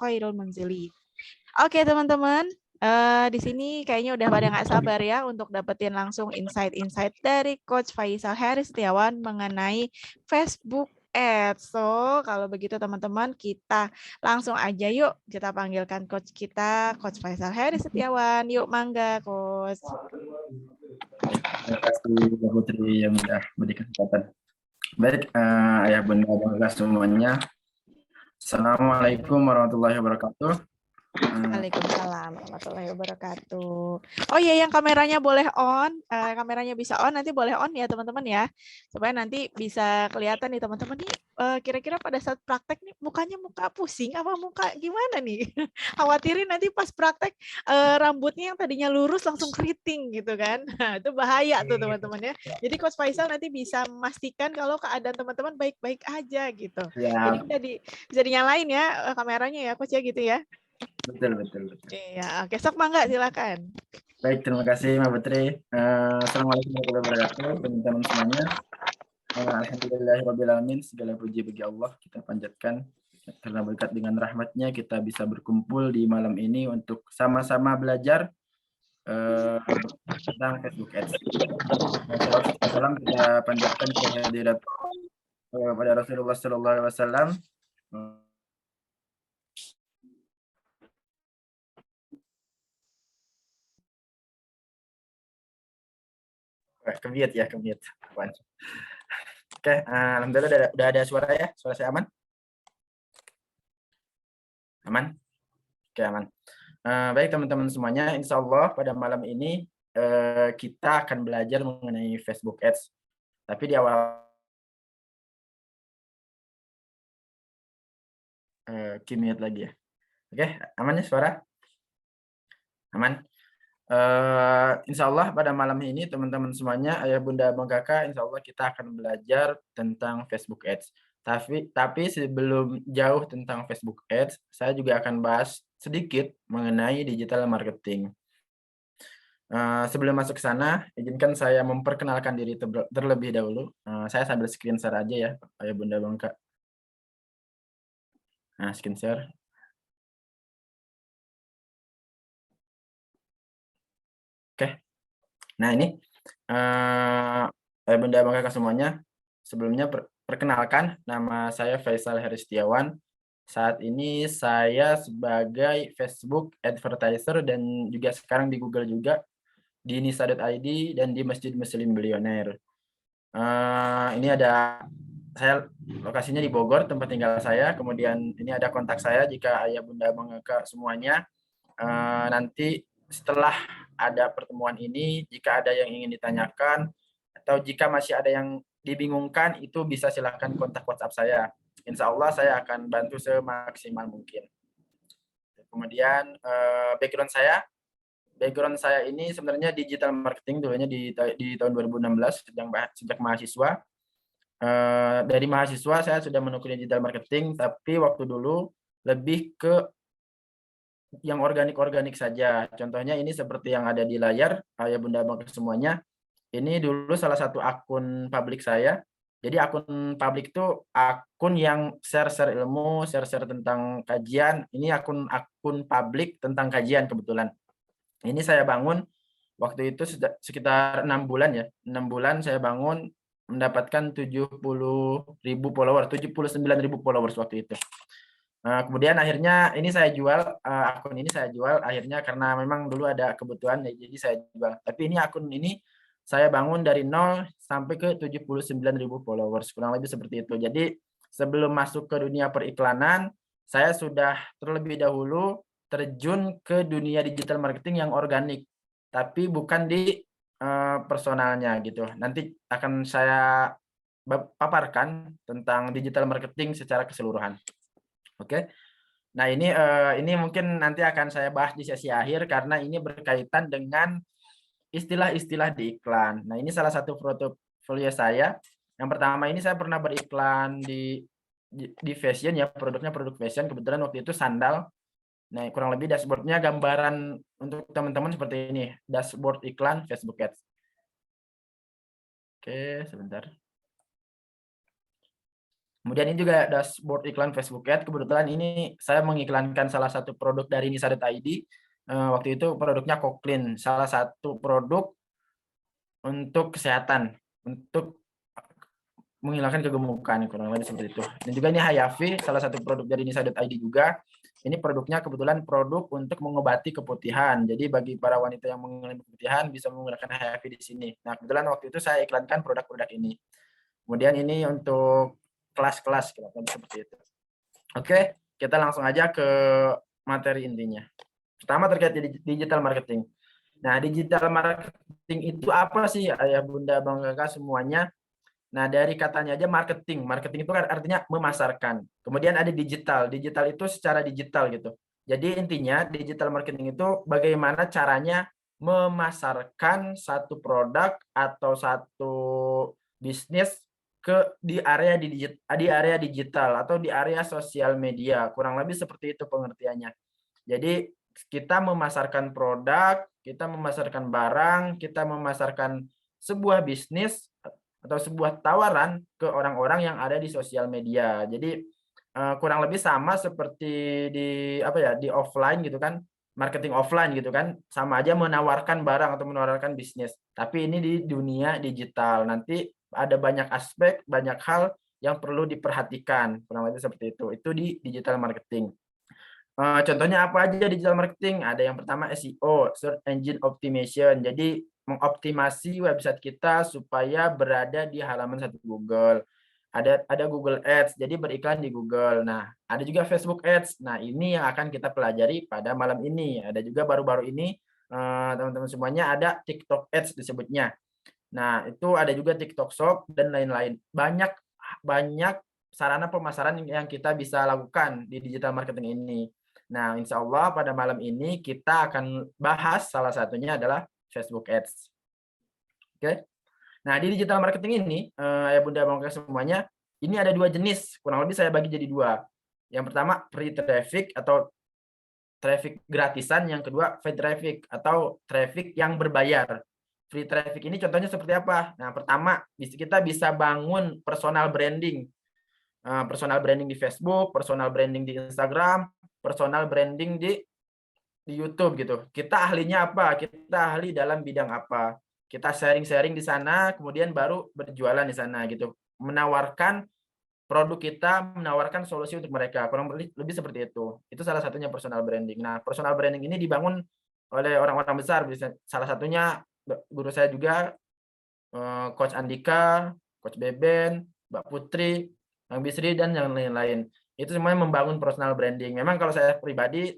khairul munzilin. Oke teman-teman, di sini kayaknya udah pada nggak sabar ya untuk dapetin langsung insight-insight dari Coach Faisal Heri Setiawan mengenai Facebook Ads. So, kalau begitu teman-teman, kita langsung aja yuk kita panggilkan Coach kita, Coach Faisal Heri Setiawan. Yuk, mangga Coach. Terima kasih Mbak Putri yang sudah beri kesempatan. Baik, ayah bunda semuanya. Assalamualaikum warahmatullahi wabarakatuh. Waalaikumsalam warahmatullahi wabarakatuh. Oh iya, yang kameranya boleh on, kameranya bisa on, nanti boleh on ya teman-teman ya, supaya nanti bisa kelihatan nih teman-teman nih, kira-kira pada saat praktek nih mukanya muka pusing apa muka gimana nih? Khawatirin nanti pas praktek rambutnya yang tadinya lurus langsung keriting gitu kan, nah, itu bahaya tuh teman-teman ya. Jadi Coach Faisal nanti bisa memastikan kalau keadaan teman-teman baik-baik aja gitu. Jadi Ya, bisa dinyalain ya kameranya ya Coach ya gitu ya. betul. Iya, oke, sok mangga silakan. Baik, terima kasih Mbak Putri. Assalamualaikum warahmatullahi wabarakatuh, teman-teman semuanya. Alhamdulillahirrabbilalamin, segala puji bagi Allah kita panjatkan. Karena berkat dengan rahmatnya kita bisa berkumpul di malam ini untuk sama-sama belajar tentang Facebook Ads. Salam kita panjatkan kehadirat pada Rasulullah SAW. Kemute. Oke, alhamdulillah udah ada suara ya. Suara saya aman? Aman? Oke, aman. Baik teman-teman semuanya, insya Allah pada malam ini kita akan belajar mengenai Facebook Ads. Tapi di awal kimiat lagi ya. Oke, aman ya suara? Aman. Insya Allah pada malam ini teman-teman semuanya, ayah bunda abang kakak, insya Allah kita akan belajar tentang Facebook Ads. Tapi sebelum jauh tentang Facebook Ads, saya juga akan bahas sedikit mengenai digital marketing. Sebelum masuk ke sana, izinkan saya memperkenalkan diri terlebih dahulu. Saya sambil screen share aja ya, ayah bunda abang kakak. Nah, screen share. Oke. Nah, ini bunda abang kakak semuanya, sebelumnya perkenalkan, nama saya Faisal Heri Setiawan. Saat ini saya sebagai Facebook advertiser dan juga sekarang di Google juga, di nisa.id dan di Masjid Muslim Bilioner. Ini ada saya lokasinya di Bogor, tempat tinggal saya. Kemudian ini ada kontak saya jika ayah bunda abang kakak semuanya nanti setelah ada pertemuan ini, jika ada yang ingin ditanyakan atau jika masih ada yang dibingungkan, itu bisa silakan kontak WhatsApp saya. Insya Allah saya akan bantu semaksimal mungkin. Kemudian background saya ini sebenarnya digital marketing dulunya di tahun 2016 sejak mahasiswa. Dari mahasiswa saya sudah menekuni digital marketing, tapi waktu dulu lebih ke yang organik saja. Contohnya ini seperti yang ada di layar, ayah bunda abang semuanya. Ini dulu salah satu akun publik saya. Jadi akun publik itu akun yang share-share ilmu, share-share tentang kajian. Ini akun publik tentang kajian kebetulan. Ini saya bangun waktu itu sekitar 6 bulan ya. 6 bulan saya bangun mendapatkan 70.000 followers, 79.000 followers waktu itu. Kemudian akhirnya ini saya jual, akun ini saya jual akhirnya karena memang dulu ada kebutuhan jadi saya jual. Tapi ini akun ini saya bangun dari 0 sampai ke 79.000 followers, kurang lebih seperti itu. Jadi sebelum masuk ke dunia periklanan, saya sudah terlebih dahulu terjun ke dunia digital marketing yang organik, tapi bukan di personalnya gitu. Nanti akan saya paparkan tentang digital marketing secara keseluruhan. Oke. Nah, ini mungkin nanti akan saya bahas di sesi akhir karena ini berkaitan dengan istilah-istilah di iklan. Nah, ini salah satu portofolio saya. Yang pertama ini saya pernah beriklan di fashion ya, produknya produk fashion, kebetulan waktu itu sandal. Nah, kurang lebih dashboardnya gambaran untuk teman-teman seperti ini, dashboard iklan Facebook Ads. Oke, sebentar. Kemudian ini juga dashboard iklan Facebook Ads. Kebetulan ini saya mengiklankan salah satu produk dari Nisa.id. Waktu itu produknya Coclean, salah satu produk untuk kesehatan, untuk menghilangkan kegemukan, kurang lebih seperti itu. Dan juga ini Hayafi, salah satu produk dari Nisa.id juga. Ini produknya kebetulan produk untuk mengobati keputihan. Jadi bagi para wanita yang mengalami keputihan bisa menggunakan Hayafi di sini. Nah, kebetulan waktu itu saya iklankan produk-produk ini. Kemudian ini untuk kelas-kelas, kurang lebih seperti itu. Oke, kita langsung aja ke materi intinya. Pertama terkait digital marketing. Nah, digital marketing itu apa sih, ayah, bunda, bang, kakak semuanya? Nah, dari katanya aja marketing. Marketing itu kan artinya memasarkan. Kemudian ada digital. Digital itu secara digital gitu. Jadi intinya digital marketing itu bagaimana caranya memasarkan satu produk atau satu bisnis di area digital atau di area sosial media. Kurang lebih seperti itu pengertiannya. Jadi kita memasarkan produk, kita memasarkan barang, kita memasarkan sebuah bisnis atau sebuah tawaran ke orang-orang yang ada di sosial media. Jadi kurang lebih sama seperti di apa ya, di offline gitu kan, marketing offline gitu kan, sama aja menawarkan barang atau menawarkan bisnis. Tapi ini di dunia digital. Nanti ada banyak aspek, banyak hal yang perlu diperhatikan. Kurang lebih seperti itu. Itu di digital marketing. Contohnya apa aja digital marketing? Ada yang pertama SEO, Search Engine Optimization. Jadi mengoptimasi website kita supaya berada di halaman 1 Google. Ada Google Ads, jadi beriklan di Google. Nah, ada juga Facebook Ads. Nah, ini yang akan kita pelajari pada malam ini. Ada juga baru-baru ini, teman-teman semuanya, ada TikTok Ads disebutnya. Nah, itu ada juga TikTok Shop dan lain-lain. Banyak banyak sarana pemasaran yang kita bisa lakukan di digital marketing ini. Nah, insya Allah pada malam ini kita akan bahas salah satunya adalah Facebook Ads. Oke. Nah, di digital marketing ini, ya bunda bangga semuanya, ini ada 2 jenis, kurang lebih saya bagi jadi 2. Yang pertama free traffic atau traffic gratisan, yang kedua paid traffic atau traffic yang berbayar. Free traffic ini contohnya seperti apa? Nah, pertama, kita bisa bangun personal branding. Personal branding di Facebook, personal branding di Instagram, personal branding di YouTube gitu. Kita ahlinya apa? Kita ahli dalam bidang apa? Kita sharing-sharing di sana, kemudian baru berjualan di sana gitu. Menawarkan produk kita, menawarkan solusi untuk mereka. Kurang lebih seperti itu. Itu salah satunya personal branding. Nah, personal branding ini dibangun oleh orang-orang besar. Salah satunya guru saya juga, Coach Andika, Coach Beben, Mbak Putri, Bang Bisri, dan yang lain-lain. Itu semuanya membangun personal branding. Memang kalau saya pribadi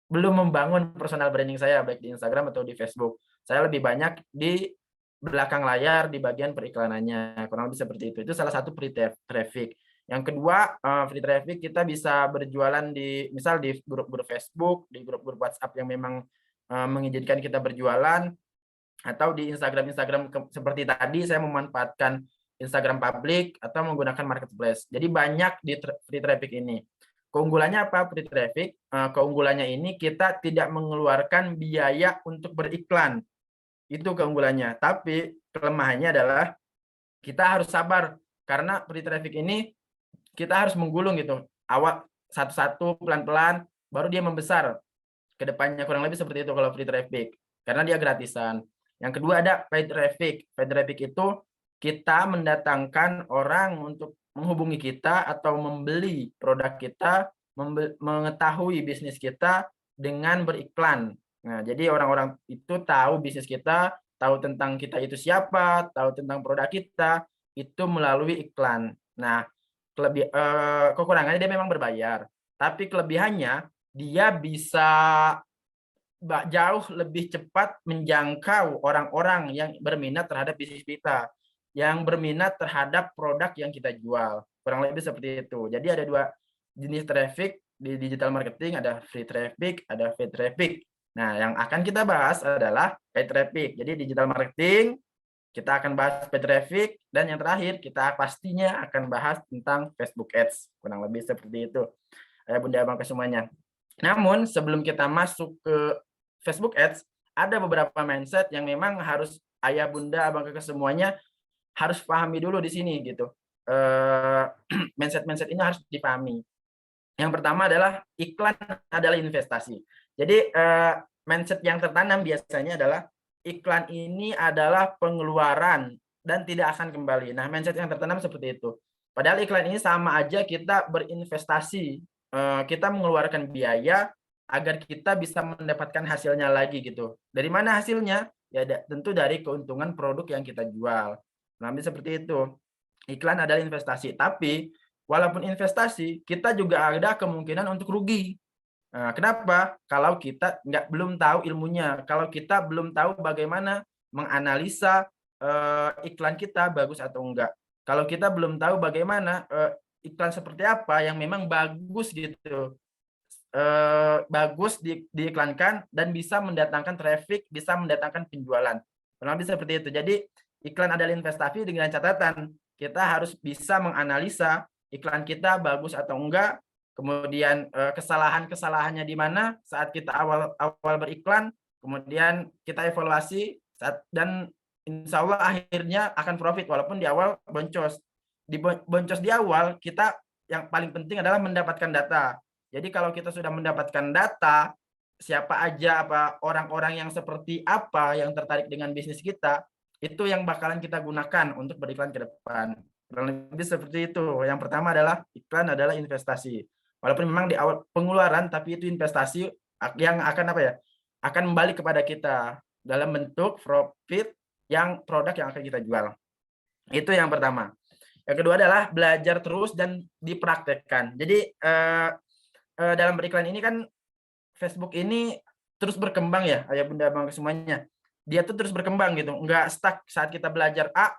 belum membangun personal branding saya baik di Instagram atau di Facebook. Saya lebih banyak di belakang layar di bagian periklanannya. Kurang lebih seperti itu. Itu salah satu free traffic. Yang kedua, free traffic kita bisa berjualan di misal di grup-grup Facebook, di grup-grup WhatsApp yang memang mengizinkan kita berjualan, atau di Instagram seperti tadi saya memanfaatkan Instagram public atau menggunakan marketplace. Jadi banyak di free traffic ini. Keunggulannya apa free traffic? Keunggulannya ini kita tidak mengeluarkan biaya untuk beriklan. Itu keunggulannya. Tapi kelemahannya adalah kita harus sabar karena free traffic ini kita harus menggulung gitu. Awal satu-satu pelan-pelan baru dia membesar ke depannya, kurang lebih seperti itu kalau free traffic karena dia gratisan. Yang kedua ada paid traffic. Paid traffic itu kita mendatangkan orang untuk menghubungi kita atau membeli produk kita, mengetahui bisnis kita dengan beriklan. Nah, jadi orang-orang itu tahu bisnis kita, tahu tentang kita itu siapa, tahu tentang produk kita, itu melalui iklan. Nah, kekurangannya dia memang berbayar, tapi kelebihannya dia bisa jauh lebih cepat menjangkau orang-orang yang berminat terhadap bisnis kita, yang berminat terhadap produk yang kita jual. Kurang lebih seperti itu. Jadi ada 2 jenis traffic di digital marketing, ada free traffic, ada paid traffic. Nah, yang akan kita bahas adalah paid traffic. Jadi digital marketing, kita akan bahas paid traffic, dan yang terakhir kita pastinya akan bahas tentang Facebook Ads. Kurang lebih seperti itu. Bunda Abang semuanya. Namun sebelum kita masuk ke Facebook Ads, ada beberapa mindset yang memang harus ayah bunda abang kakak semuanya harus pahami dulu di sini gitu. mindset-mindset ini harus dipahami. Yang pertama adalah iklan adalah investasi. Jadi mindset yang tertanam biasanya adalah iklan ini adalah pengeluaran dan tidak akan kembali. Nah, mindset yang tertanam seperti itu. Padahal iklan ini sama aja kita berinvestasi, kita mengeluarkan biaya agar kita bisa mendapatkan hasilnya lagi gitu. Dari mana hasilnya? Ya tentu dari keuntungan produk yang kita jual. Nah, seperti itu. Iklan adalah investasi, tapi walaupun investasi, kita juga ada kemungkinan untuk rugi. Nah, kenapa? Kalau kita belum tahu ilmunya, kalau kita belum tahu bagaimana menganalisa iklan kita bagus atau enggak. Kalau kita belum tahu bagaimana iklan seperti apa yang memang bagus gitu, bagus diiklankan dan bisa mendatangkan traffic, bisa mendatangkan penjualan. Kurang lebih seperti itu. Jadi iklan adalah investasi dengan catatan kita harus bisa menganalisa iklan kita bagus atau enggak, kemudian kesalahan-kesalahannya di mana saat kita awal beriklan, kemudian kita evaluasi dan insya Allah akhirnya akan profit walaupun di awal boncos. Boncos di awal kita yang paling penting adalah mendapatkan data. Jadi kalau kita sudah mendapatkan data, siapa aja apa orang-orang yang seperti apa yang tertarik dengan bisnis kita, itu yang bakalan kita gunakan untuk beriklan ke depan. Kurang lebih seperti itu. Yang pertama adalah iklan adalah investasi. Walaupun memang di awal pengeluaran, tapi itu investasi yang akan apa ya? Akan kembali kepada kita dalam bentuk profit yang produk yang akan kita jual. Itu yang pertama. Yang kedua adalah belajar terus dan dipraktekkan. Jadi dalam beriklan ini kan Facebook ini terus berkembang ya, ayah bunda bang semuanya. Dia tuh terus berkembang gitu, nggak stuck saat kita belajar A,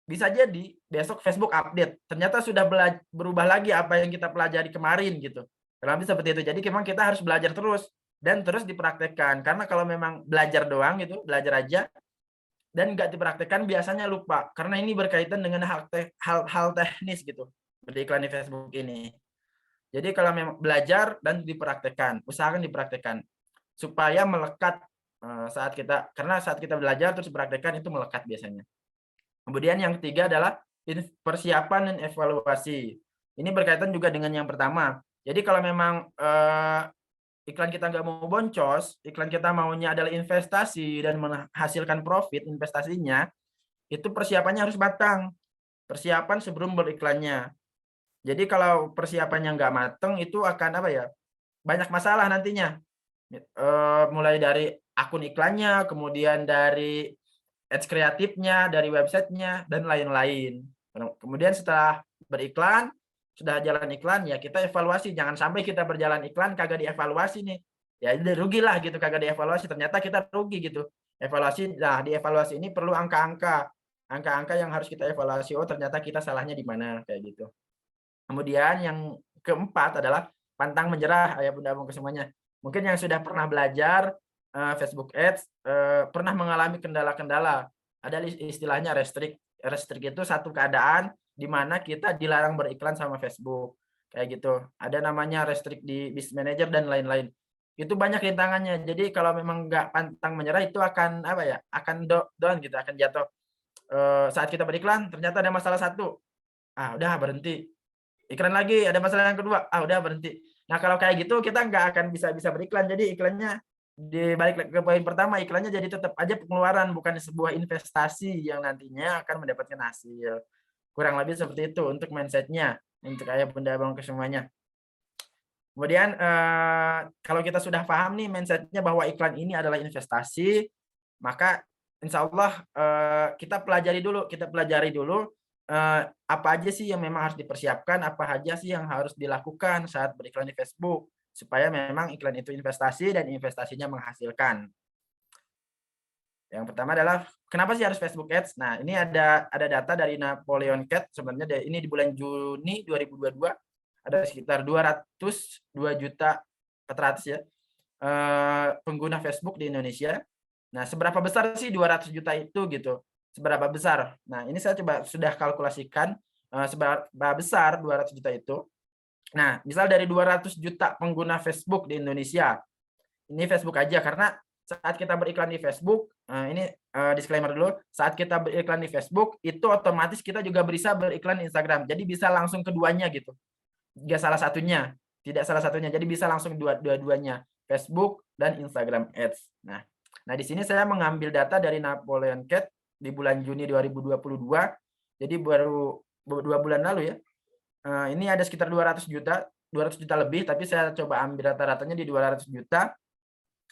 bisa jadi besok Facebook update, ternyata sudah berubah lagi apa yang kita pelajari kemarin gitu. Kurang lebih seperti itu. Jadi memang kita harus belajar terus dan terus dipraktekkan. Karena kalau memang belajar doang gitu, belajar aja dan nggak dipraktekkan biasanya lupa. Karena ini berkaitan dengan hal teknis gitu beriklan di Facebook ini. Jadi kalau memang belajar dan dipraktekkan, usahakan dipraktekkan supaya melekat saat kita belajar terus dipraktekkan itu melekat biasanya. Kemudian yang ketiga adalah persiapan dan evaluasi. Ini berkaitan juga dengan yang pertama. Jadi kalau memang iklan kita nggak mau boncos, iklan kita maunya adalah investasi dan menghasilkan profit investasinya, itu persiapannya harus matang. Persiapan sebelum beriklannya. Jadi kalau persiapannya nggak matang itu akan apa ya? Banyak masalah nantinya. Mulai dari akun iklannya, kemudian dari ads kreatifnya, dari websitenya dan lain-lain. Kemudian setelah beriklan, sudah jalan iklan, ya kita evaluasi. Jangan sampai kita berjalan iklan kagak dievaluasi nih. Ya rugilah gitu kagak dievaluasi. Ternyata kita rugi gitu. Evaluasi, nah di evaluasi ini perlu angka-angka. Angka-angka yang harus kita evaluasi. Oh ternyata kita salahnya di mana kayak gitu. Kemudian yang keempat adalah pantang menyerah, ayah bunda abang semuanya. Mungkin yang sudah pernah belajar Facebook Ads, pernah mengalami kendala-kendala. Ada istilahnya restrict. Restrict itu satu keadaan di mana kita dilarang beriklan sama Facebook. Kayak gitu. Ada namanya restrict di Business Manager dan lain-lain. Itu banyak rintangannya. Jadi kalau memang nggak pantang menyerah itu akan apa ya? Akan down gitu, akan jatuh. Saat kita beriklan ternyata ada masalah satu. Udah berhenti. Iklan lagi ada masalah yang kedua, udah berhenti. Nah kalau kayak gitu kita nggak akan bisa beriklan. Jadi iklannya dibalik ke poin pertama, iklannya jadi tetap aja pengeluaran, bukan sebuah investasi yang nantinya akan mendapatkan hasil. Kurang lebih seperti itu untuk mindsetnya, untuk ayah bunda abang semuanya. Kemudian kalau kita sudah paham nih mindsetnya bahwa iklan ini adalah investasi, maka insya Allah kita pelajari dulu apa aja sih yang memang harus dipersiapkan, apa aja sih yang harus dilakukan saat beriklan di Facebook supaya memang iklan itu investasi dan investasinya menghasilkan. Yang pertama adalah kenapa sih harus Facebook Ads? Nah, ini ada data dari Napoleon Cat sebenarnya ini di bulan Juni 2022 ada sekitar 202.400.000 ya pengguna Facebook di Indonesia. Nah, seberapa besar sih 200 juta itu gitu? Seberapa besar? Nah, ini saya coba sudah kalkulasikan seberapa besar 200 juta itu. Nah, misal dari 200 juta pengguna Facebook di Indonesia. Ini Facebook aja karena saat kita beriklan di Facebook, ini disclaimer dulu, saat kita beriklan di Facebook, itu otomatis kita juga bisa beriklan di Instagram. Jadi bisa langsung keduanya gitu. Nggak salah satunya, tidak salah satunya. Jadi bisa langsung dua-duanya, Facebook dan Instagram Ads. Nah di sini saya mengambil data dari Napoleon Cat di bulan Juni 2022. Jadi baru 2 bulan lalu ya. Ini ada sekitar 200 juta lebih, tapi saya coba ambil rata-ratanya di 200 juta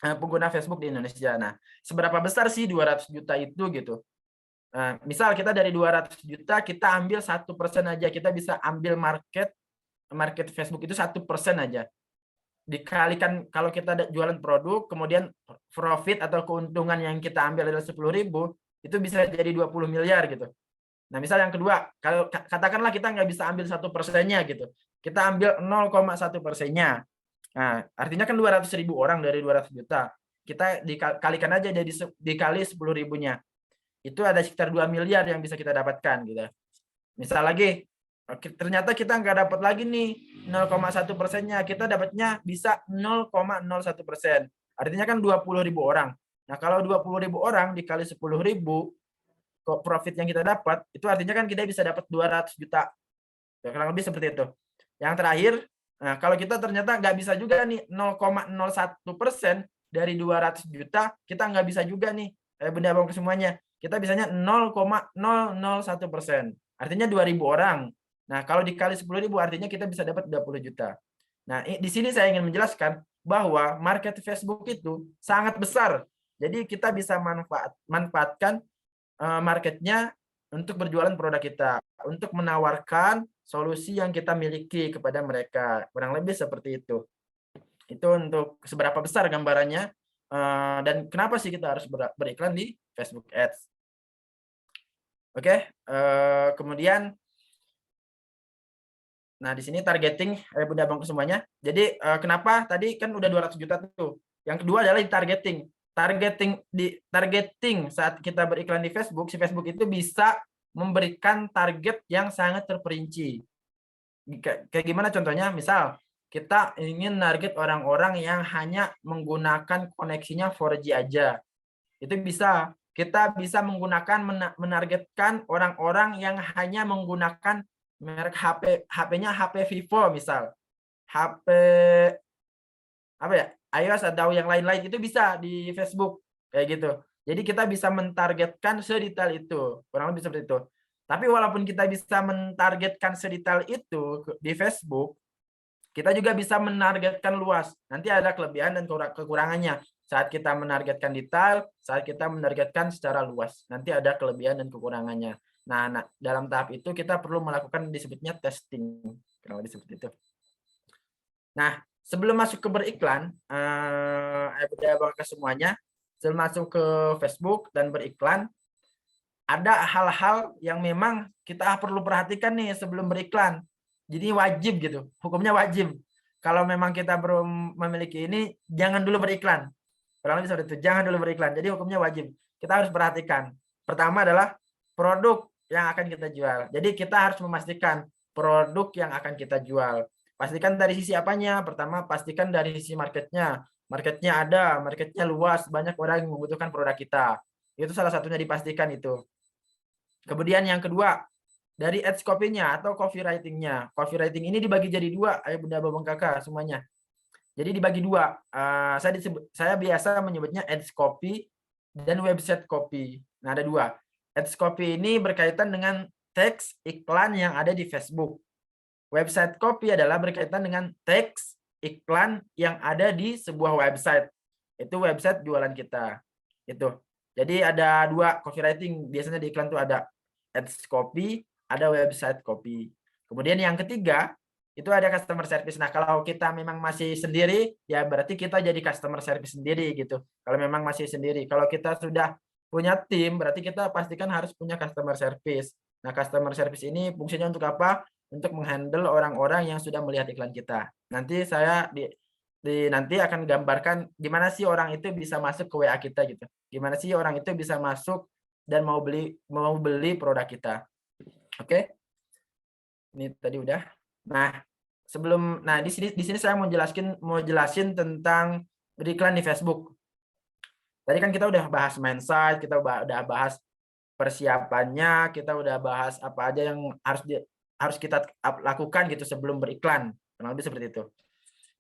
pengguna Facebook di Indonesia. Nah, seberapa besar sih 200 juta itu gitu? Misal kita dari 200 juta, kita ambil 1% aja, kita bisa ambil market Facebook itu 1% aja. Dikalikan kalau kita jualan produk, kemudian profit atau keuntungan yang kita ambil adalah 10.000, itu bisa jadi 20 miliar gitu. Nah, misal yang kedua, kalau katakanlah kita nggak bisa ambil 1%-nya gitu, kita ambil 0,1%-nya. Nah, artinya kan 200.000 orang dari 200 juta. Kita dikalikan aja jadi dikali 10.000-nya. Itu ada sekitar 2 miliar yang bisa kita dapatkan gitu. Misal lagi, ternyata kita nggak dapat lagi nih 0,1%-nya, kita dapatnya bisa 0,01%. Artinya kan 20.000 orang. Nah, kalau 20.000 orang dikali 10.000, profit yang kita dapat, itu artinya kan kita bisa dapat 200 juta. Kurang lebih seperti itu. Yang terakhir, nah kalau kita ternyata nggak bisa juga nih 0,01% dari 200 juta, kita nggak bisa juga nih benda bawang ke semuanya. Kita bisanya 0,001%. Artinya 2.000 orang. Nah, kalau dikali 10.000 artinya kita bisa dapat 20 juta. Nah, di sini saya ingin menjelaskan bahwa market Facebook itu sangat besar. Jadi kita bisa manfaatkan marketnya untuk berjualan produk kita, untuk menawarkan solusi yang kita miliki kepada mereka. Kurang lebih seperti itu. Itu untuk seberapa besar gambarannya dan kenapa sih kita harus beriklan di Facebook Ads. Oke, kemudian nah di sini targeting Bunda Bangku semuanya. Jadi kenapa tadi kan udah 200 juta tuh. Yang kedua adalah di targeting. Targeting saat kita beriklan di Facebook, si Facebook itu bisa memberikan target yang sangat terperinci. Kayak gimana contohnya? Misal kita ingin target orang-orang yang hanya menggunakan koneksinya 4G aja. Itu bisa. Kita bisa menargetkan orang-orang yang hanya menggunakan merek HP-nya HP Vivo misal. HP apa ya? iOS atau yang lain-lain itu bisa di Facebook kayak gitu. Jadi kita bisa mentargetkan sedetail itu, kurang lebih seperti itu. Tapi walaupun kita bisa mentargetkan sedetail itu di Facebook, kita juga bisa menargetkan luas. Nanti ada kelebihan dan kekurangannya. Saat kita menargetkan detail, saat kita menargetkan secara luas. Nanti ada kelebihan dan kekurangannya. Nah, dalam tahap itu kita perlu melakukan disebutnya testing. Kurang lebih seperti itu. Nah, sebelum masuk ke beriklan, ke semuanya, sebelum masuk ke Facebook dan beriklan, ada hal-hal yang memang kita perlu perhatikan nih sebelum beriklan. Jadi wajib gitu, hukumnya wajib. Kalau memang kita belum memiliki ini, jangan dulu beriklan. Kurang lebih seperti itu, jangan dulu beriklan. Jadi hukumnya wajib. Kita harus perhatikan. Pertama adalah produk yang akan kita jual. Jadi kita harus memastikan produk yang akan kita jual. Pastikan dari sisi apanya? Pertama, pastikan dari sisi marketnya. Marketnya ada, marketnya luas, banyak orang yang membutuhkan produk kita. Itu salah satunya dipastikan itu. Kemudian yang kedua, dari ads copy-nya atau copywriting-nya. Copywriting ini dibagi jadi dua, ayah bunda babang kakak semuanya. Jadi dibagi dua. Saya biasa menyebutnya ads copy dan website copy. Nah, ada dua. Ads copy ini berkaitan dengan teks iklan yang ada di Facebook. Website copy adalah berkaitan dengan teks iklan yang ada di sebuah website. Itu website jualan kita. Itu. Jadi ada dua copywriting. Biasanya di iklan itu ada ads copy, ada website copy. Kemudian yang ketiga, itu ada customer service. Nah, kalau kita memang masih sendiri, ya berarti kita jadi customer service sendiri gitu. Kalau memang masih sendiri. Kalau kita sudah punya tim, berarti kita pastikan harus punya customer service. Nah, customer service ini fungsinya untuk apa? Untuk menghandle orang-orang yang sudah melihat iklan kita. Nanti saya nanti akan gambarkan gimana sih orang itu bisa masuk ke WA kita gitu. Gimana sih orang itu bisa masuk dan mau beli produk kita. Oke. Ini tadi udah. Nah, di sini saya mau jelasin tentang beriklan di Facebook. Tadi kan kita udah bahas main site, kita udah bahas persiapannya, kita udah bahas apa aja yang harus kita lakukan gitu sebelum beriklan, kurang lebih seperti itu.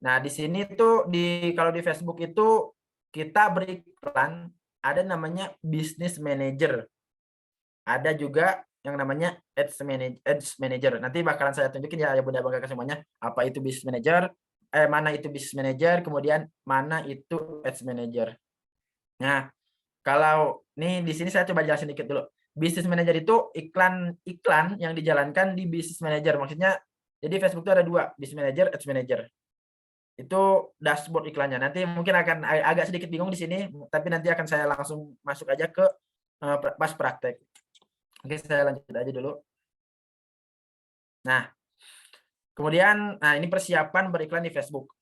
Nah, di sini tuh kalau di Facebook itu kita beriklan ada namanya business manager. Ada juga yang namanya ads manager. Nanti bakalan saya tunjukin ya Bunda Bangga semuanya apa itu business manager, mana itu business manager, kemudian mana itu ads manager. Nah, kalau nih di sini saya coba jelasin dikit dulu. Business manager itu iklan yang dijalankan di business manager. Maksudnya jadi Facebook itu ada dua, business manager, ads manager. Itu dashboard iklannya. Nanti mungkin akan agak sedikit bingung di sini, tapi nanti akan saya langsung masuk aja ke pas praktek. Oke, saya lanjut aja dulu. Nah, kemudian ini persiapan beriklan di Facebook.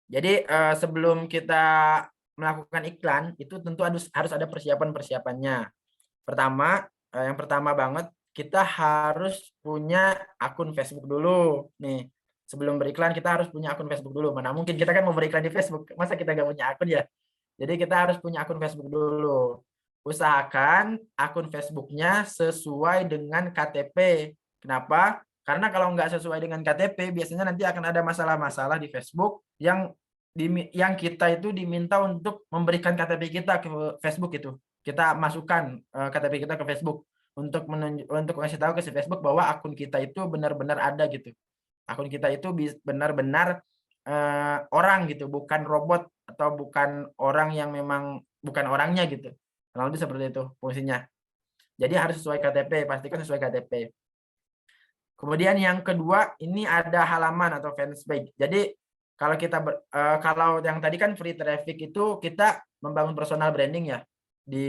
Jadi sebelum kita melakukan iklan itu tentu harus ada persiapannya. Yang pertama banget kita harus punya akun Facebook dulu nih. Sebelum beriklan kita harus punya akun Facebook dulu. Mana mungkin kita kan mau beriklan di Facebook, masa kita nggak punya akun ya? Jadi kita harus punya akun Facebook dulu. Usahakan akun Facebooknya sesuai dengan KTP. Kenapa? Karena kalau nggak sesuai dengan KTP, biasanya nanti akan ada masalah-masalah di Facebook yang kita itu diminta untuk memberikan KTP kita ke Facebook itu. Kita masukkan KTP kita ke Facebook untuk ngasih tahu ke si Facebook bahwa akun kita itu benar-benar ada gitu. Akun kita itu benar-benar orang gitu, bukan robot atau bukan orang yang memang bukan orangnya gitu. Kurang lebih seperti itu fungsinya. Jadi harus sesuai KTP, pastikan sesuai KTP. Kemudian yang kedua ini ada halaman atau fanpage. Jadi kalau yang tadi kan free traffic itu kita membangun personal branding ya di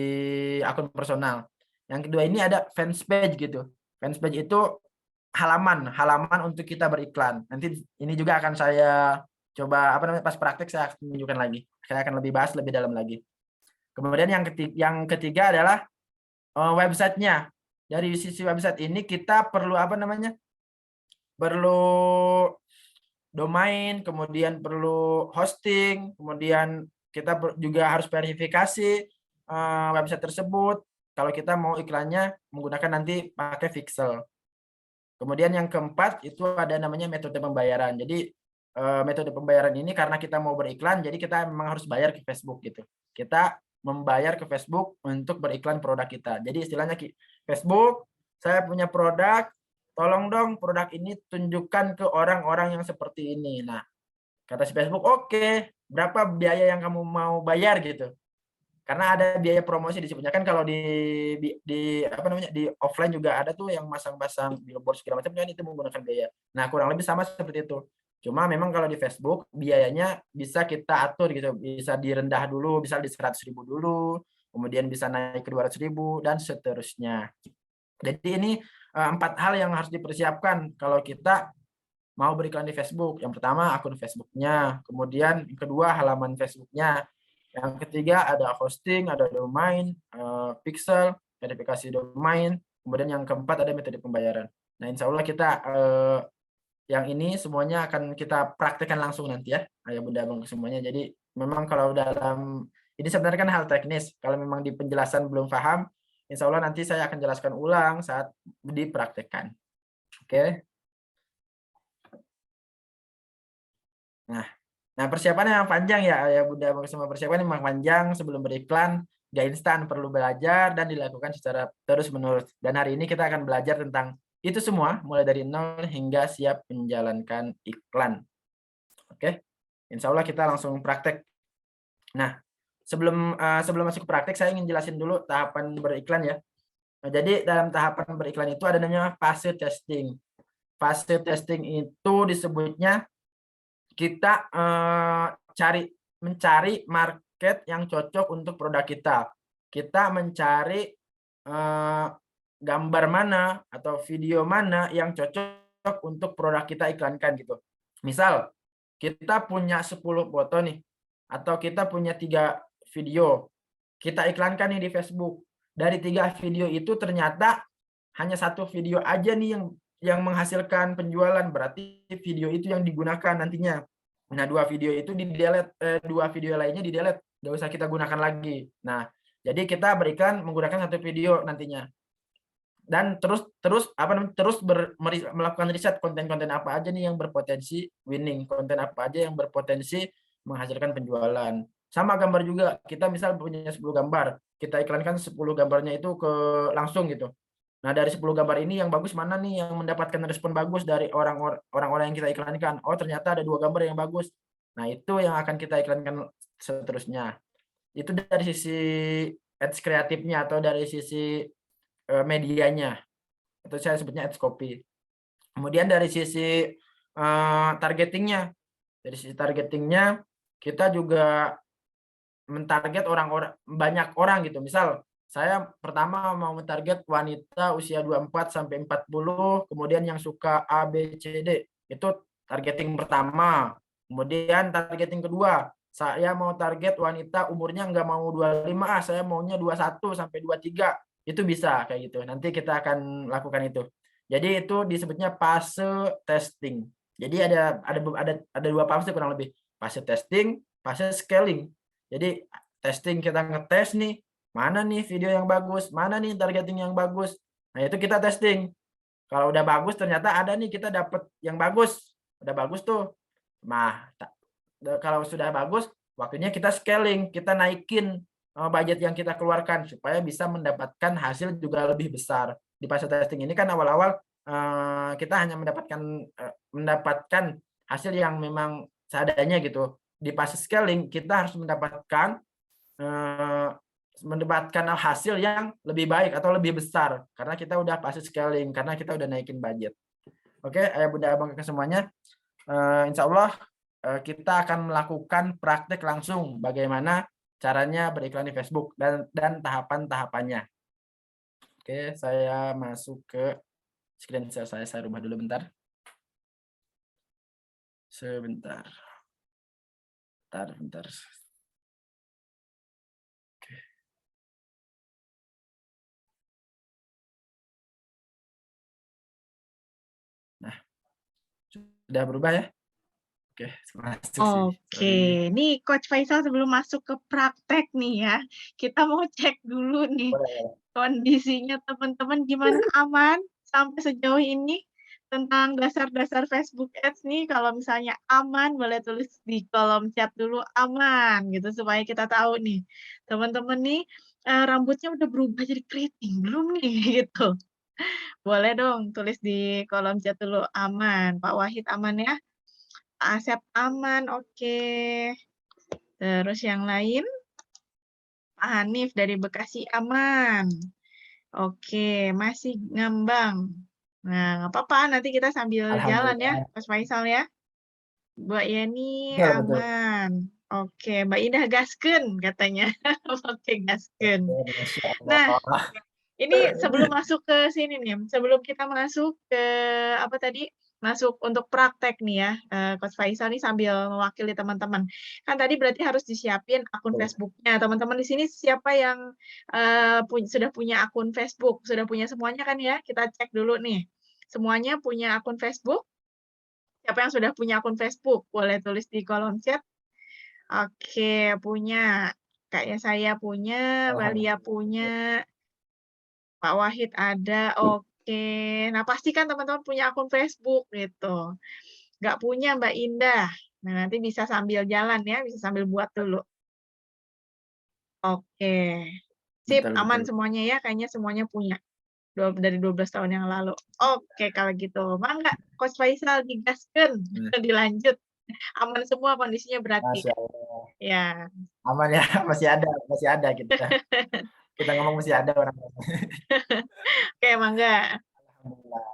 akun personal. Yang kedua ini ada fanpage gitu. Fanpage itu halaman untuk kita beriklan. Nanti ini juga akan saya coba pas praktek saya akan tunjukkan lagi. Saya akan lebih bahas lebih dalam lagi. Kemudian yang ketiga adalah websitenya. Dari sisi website ini kita perlu perlu domain, kemudian perlu hosting, kemudian kita juga harus verifikasi website tersebut kalau kita mau iklannya menggunakan nanti pakai Pixel. Kemudian yang keempat itu ada namanya metode pembayaran. Jadi metode pembayaran ini karena kita mau beriklan, jadi kita memang harus bayar ke Facebook gitu. Kita membayar ke Facebook untuk beriklan produk kita. Jadi istilahnya Facebook, saya punya produk, tolong dong produk ini tunjukkan ke orang-orang yang seperti ini. Nah, kata si Facebook, oke, berapa biaya yang kamu mau bayar gitu. Karena ada biaya promosi disebutnya kan kalau di offline juga ada tuh yang masang-masang billboard segala macam kan itu menggunakan biaya. Nah, kurang lebih sama seperti itu. Cuma memang kalau di Facebook biayanya bisa kita atur gitu, bisa direndah dulu, bisa di 100.000 dulu, kemudian bisa naik ke 200.000 dan seterusnya. Jadi ini 4 hal yang harus dipersiapkan kalau kita mau beriklan di Facebook. Yang pertama akun Facebook-nya, kemudian yang kedua halaman Facebook-nya, yang ketiga ada hosting, ada domain, pixel, verifikasi domain, kemudian yang keempat ada metode pembayaran. Nah, insya Allah kita yang ini semuanya akan kita praktekkan langsung nanti ya, ayah bunda abang semuanya. Jadi memang kalau ini sebenarnya kan hal teknis, kalau memang di penjelasan belum paham, insya Allah nanti saya akan jelaskan ulang saat dipraktekkan. Oke. Nah persiapannya yang panjang ya, ayah bunda abang semua, persiapan memang panjang sebelum beriklan, gak instan, perlu belajar dan dilakukan secara terus-menerus. Dan hari ini kita akan belajar tentang itu semua, mulai dari nol hingga siap menjalankan iklan. Oke, insya Allah kita langsung praktek. Nah, sebelum masuk ke praktek, saya ingin jelasin dulu tahapan beriklan ya. Nah, jadi dalam tahapan beriklan itu ada namanya fase testing. Fase testing itu disebutnya kita mencari market yang cocok untuk produk kita. Kita mencari gambar mana atau video mana yang cocok untuk produk kita iklankan gitu. Misal, kita punya 10 foto nih, atau kita punya 3 video, kita iklankan nih di Facebook. Dari 3 video itu ternyata hanya 1 video aja nih yang menghasilkan penjualan, berarti video itu yang digunakan nantinya. Nah, 2 video itu di-delete, 2 video lainnya di-delete. nggak usah kita gunakan lagi. Nah, jadi kita berikan menggunakan satu video nantinya. Dan melakukan riset konten-konten apa aja nih yang berpotensi winning, konten apa aja yang berpotensi menghasilkan penjualan. Sama gambar juga, kita misal punya 10 gambar, kita iklankan 10 gambarnya itu langsung gitu. Nah, dari 10 gambar ini yang bagus mana nih yang mendapatkan respon bagus dari orang-orang yang kita iklankan. Oh, ternyata ada 2 gambar yang bagus. Nah, itu yang akan kita iklankan seterusnya. Itu dari sisi ads kreatifnya atau dari sisi medianya, atau saya sebutnya ads copy. Kemudian dari sisi targetingnya, kita juga mentarget banyak orang gitu. Misal saya pertama mau mentarget wanita usia 24 sampai 40, kemudian yang suka A, B, C, D. Itu targeting pertama. Kemudian targeting kedua, saya mau target wanita umurnya nggak mau 25, saya maunya 21 sampai 23. Itu bisa kayak gitu. Nanti kita akan lakukan itu. Jadi itu disebutnya fase testing. Jadi ada 2 fase kurang lebih. Fase testing, fase scaling. Jadi testing, kita ngetes nih, mana nih video yang bagus, mana nih targeting yang bagus. Nah, itu kita testing. Kalau udah bagus ternyata ada nih kita dapat yang bagus. Udah bagus tuh. Nah, kalau sudah bagus, waktunya kita scaling, kita naikin budget yang kita keluarkan supaya bisa mendapatkan hasil juga lebih besar. Di fase testing ini kan awal-awal kita hanya mendapatkan hasil yang memang seadanya gitu. Di fase scaling kita harus mendapatkan hasil yang lebih baik atau lebih besar karena kita udah fase scaling, karena kita udah naikin budget. Oke, ayah bunda abang ke semuanya, insya Allah kita akan melakukan praktek langsung bagaimana caranya beriklan di Facebook dan tahapan-tahapannya. Oke, saya masuk ke screen share saya rubah dulu bentar. Sebentar. Bentar. Oke. Nah, sudah berubah ya? Oke, masuk sih. Oke, nih Coach Faisal sebelum masuk ke praktek nih ya, kita mau cek dulu nih kondisinya teman-teman gimana, aman sampai sejauh ini tentang dasar-dasar Facebook Ads nih. Kalau misalnya aman, boleh tulis di kolom chat dulu aman gitu supaya kita tahu nih teman-teman nih rambutnya udah berubah jadi keriting belum nih gitu. Boleh dong tulis di kolom chat dulu aman. Pak Wahid aman ya? Pak Asep aman, oke. Terus yang lain? Pak Hanif dari Bekasi aman. Oke, masih ngambang. Nah, nggak apa-apa, nanti kita sambil jalan ya, Mas Faisal ya. Mbak Yeni aman. Oke, Mbak Indah gaskeun katanya. Oke, gaskeun. Nah, ini sebelum masuk ke sini nih, sebelum kita masuk ke apa tadi? Masuk untuk praktek nih ya, Coach Faisal nih sambil mewakili teman-teman. Kan tadi berarti harus disiapin akun Facebook-nya. Teman-teman di sini siapa yang sudah punya akun Facebook? Sudah punya semuanya kan ya? Kita cek dulu nih. Semuanya punya akun Facebook? Siapa yang sudah punya akun Facebook? Boleh tulis di kolom chat. Oke, punya. Kayaknya saya punya, Mbak Lia punya, Pak Wahid ada, oke. Nah, pastikan teman-teman punya akun Facebook gitu. Nggak punya Mbak Indah. Nah, nanti bisa sambil jalan ya, bisa sambil buat dulu. Oke. Sip, aman semuanya ya, kayaknya semuanya punya. Dari 12 tahun yang lalu. Oke, kalau gitu. Mangga, Coach Faisal digaskeun, dilanjut. Aman semua kondisinya berarti. Masya Allah. Ya. Aman ya, masih ada kita. Kita ngomong masih ada orang. Oke, mangga. Alhamdulillah.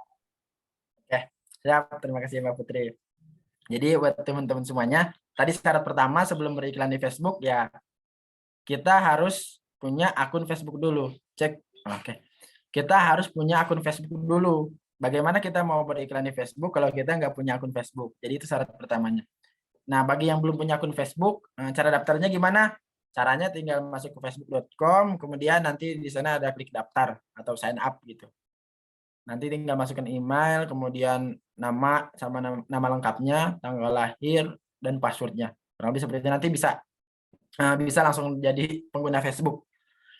Oke, siap. Terima kasih Mbak Putri. Jadi buat teman-teman semuanya, tadi syarat pertama sebelum beriklan di Facebook ya kita harus punya akun Facebook dulu. Cek. Oke. Kita harus punya akun Facebook dulu. Bagaimana kita mau beriklan di Facebook kalau kita nggak punya akun Facebook? Jadi itu syarat pertamanya. Nah, bagi yang belum punya akun Facebook, cara daftarnya gimana? Caranya tinggal masuk ke facebook.com, kemudian nanti di sana ada klik daftar atau sign up gitu. Nanti tinggal masukkan email, kemudian nama sama nama lengkapnya, tanggal lahir, dan passwordnya. Kurang lebih seperti itu. Nanti bisa bisa langsung jadi pengguna Facebook.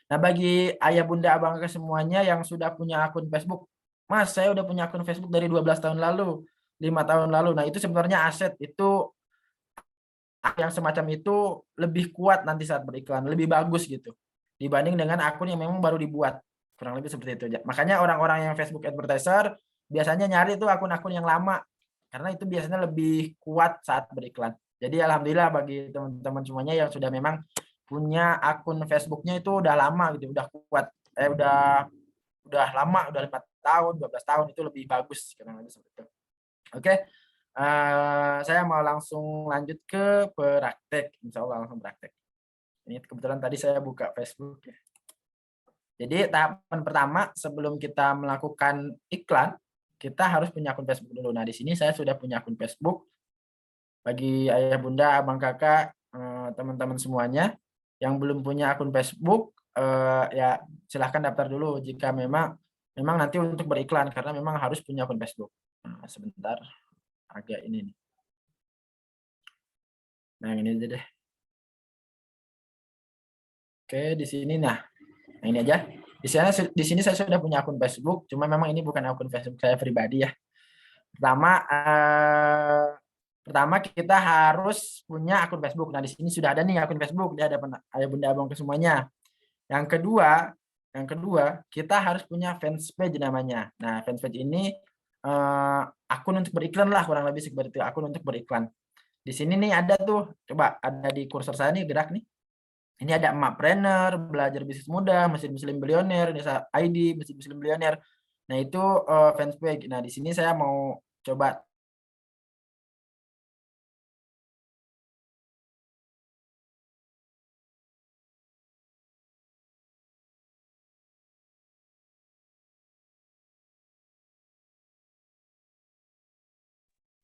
Nah, bagi ayah bunda abang kakak semuanya yang sudah punya akun Facebook, Mas, saya udah punya akun Facebook dari 12 tahun lalu, 5 tahun lalu. Nah, itu sebenarnya aset itu yang semacam itu lebih kuat nanti saat beriklan, lebih bagus gitu dibanding dengan akun yang memang baru dibuat. Kurang lebih seperti itu. Makanya orang-orang yang Facebook advertiser biasanya nyari itu akun-akun yang lama karena itu biasanya lebih kuat saat beriklan. Jadi alhamdulillah bagi teman-teman semuanya yang sudah memang punya akun Facebooknya itu udah lama gitu, udah kuat. Udah lama, udah 5 tahun, 12 tahun itu lebih bagus kurang lebih seperti itu. Oke. Saya mau langsung lanjut ke praktek, insya Allah langsung praktek. Ini kebetulan tadi saya buka Facebook ya. Jadi tahapan pertama sebelum kita melakukan iklan, kita harus punya akun Facebook dulu. Nah, di sini saya sudah punya akun Facebook. Bagi ayah bunda, abang kakak, teman-teman semuanya yang belum punya akun Facebook, ya silahkan daftar dulu jika memang nanti untuk beriklan karena memang harus punya akun Facebook. Nah, sebentar, agak ini nih. Nah, yang ini aja deh. Oke, di sini nah ini aja. Di sini saya sudah punya akun Facebook, cuma memang ini bukan akun Facebook saya pribadi ya. Pertama kita harus punya akun Facebook. Nah, di sini sudah ada nih akun Facebook di hadapan ayah bunda abang ke semuanya. Yang kedua, kita harus punya fanspage namanya. Nah, fanspage ini akun untuk beriklan lah kurang lebih seperti itu, akun untuk beriklan. Di sini nih ada tuh, coba ada di kursor saya nih gerak nih. Ini ada Emakpreneur, Belajar Bisnis Mudah, Mesin Muslim Bilioner, Desa ID, Mesin Muslim Bilioner. Nah, itu fanspage. Nah, di sini saya mau coba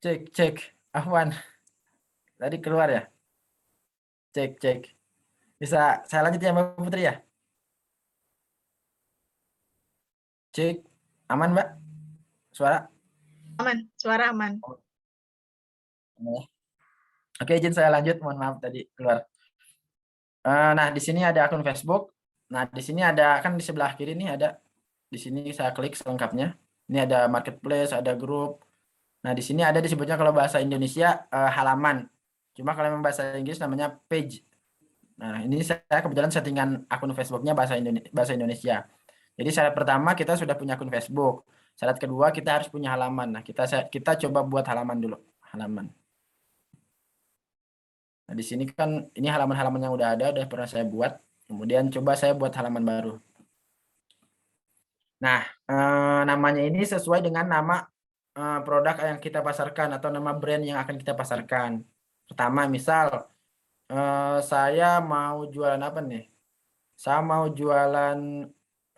cek. Afwan, tadi keluar ya? Cek. Bisa saya lanjut ya Mbak Putri ya? Cek. Aman Mbak? Suara? Aman, suara aman. Oke, izin saya lanjut. Mohon maaf tadi keluar. Nah, di sini ada akun Facebook. Nah, di sini ada kan di sebelah kiri nih ada. Di sini saya klik selengkapnya. Ini ada marketplace, ada grup. Nah, di sini ada disebutnya kalau bahasa Indonesia halaman. Cuma kalau memang bahasa Inggris namanya page. Nah, ini saya kebetulan settingan akun Facebooknya bahasa Indonesia. Jadi syarat pertama kita sudah punya akun Facebook. Syarat kedua kita harus punya halaman. Nah, kita coba buat halaman dulu. Halaman. Nah, di sini kan ini halaman-halaman yang udah pernah saya buat. Kemudian coba saya buat halaman baru. Nah, namanya ini sesuai dengan nama produk yang kita pasarkan atau nama brand yang akan kita pasarkan. Pertama, misal saya mau jualan apa nih? Saya mau jualan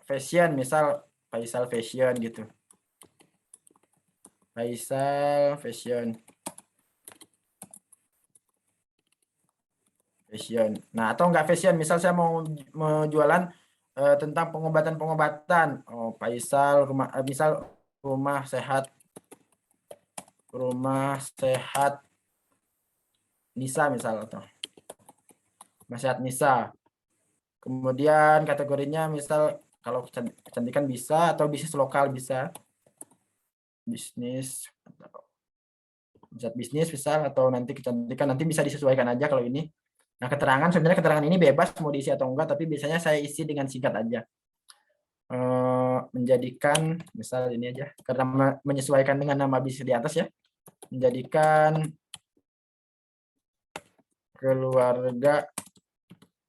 fashion, misal Faisal Fashion gitu. Faisal Fashion. Nah, atau enggak fashion, misal saya mau jualan tentang pengobatan. Oh, Faisal misal rumah sehat Nisa misal atau rumah sehat Nisa. Kemudian kategorinya misal kalau kecantikan bisa atau bisnis lokal bisa. Bisnis misal atau nanti kecantikan nanti bisa disesuaikan aja kalau ini. Nah, sebenarnya keterangan ini bebas mau diisi atau enggak, tapi biasanya saya isi dengan singkat aja. Menjadikan, misal ini aja, karena menyesuaikan dengan nama bisnis di atas ya, menjadikan keluarga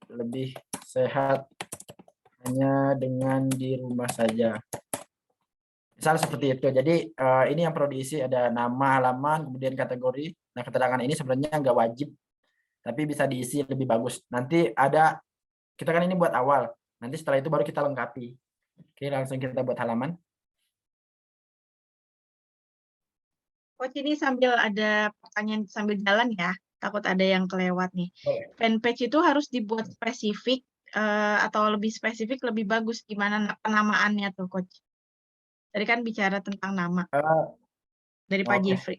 lebih sehat hanya dengan di rumah saja. Misal seperti itu. Jadi ini yang perlu diisi ada nama, halaman, kemudian kategori. Nah, keterangan ini sebenarnya nggak wajib, tapi bisa diisi lebih bagus. Nanti ada, kita kan ini buat awal. Nanti setelah itu baru kita lengkapi. Oke, langsung kita buat halaman. Coach, ini sambil ada pertanyaan sambil jalan ya, takut ada yang kelewat nih. Fanpage itu harus dibuat spesifik atau lebih spesifik lebih bagus gimana penamaannya tuh Coach? Tadi kan bicara tentang nama dari Pak Jeffrey.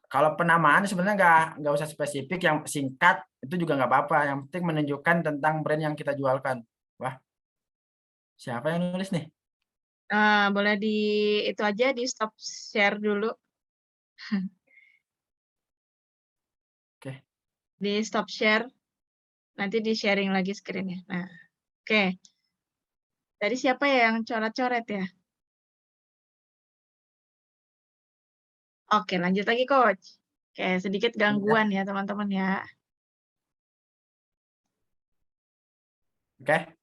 Kalau penamaan sebenarnya nggak usah spesifik, yang singkat itu juga nggak apa-apa. Yang penting menunjukkan tentang brand yang kita jualkan. Wah, siapa yang nulis nih? Boleh di itu aja di stop share dulu. Oke. Di stop share. Nanti di sharing lagi screen-nya. Nah, oke. Tadi siapa ya yang coret-coret ya? Oke, lanjut lagi, Coach. Oke, sedikit gangguan ya, teman-teman ya. Oke.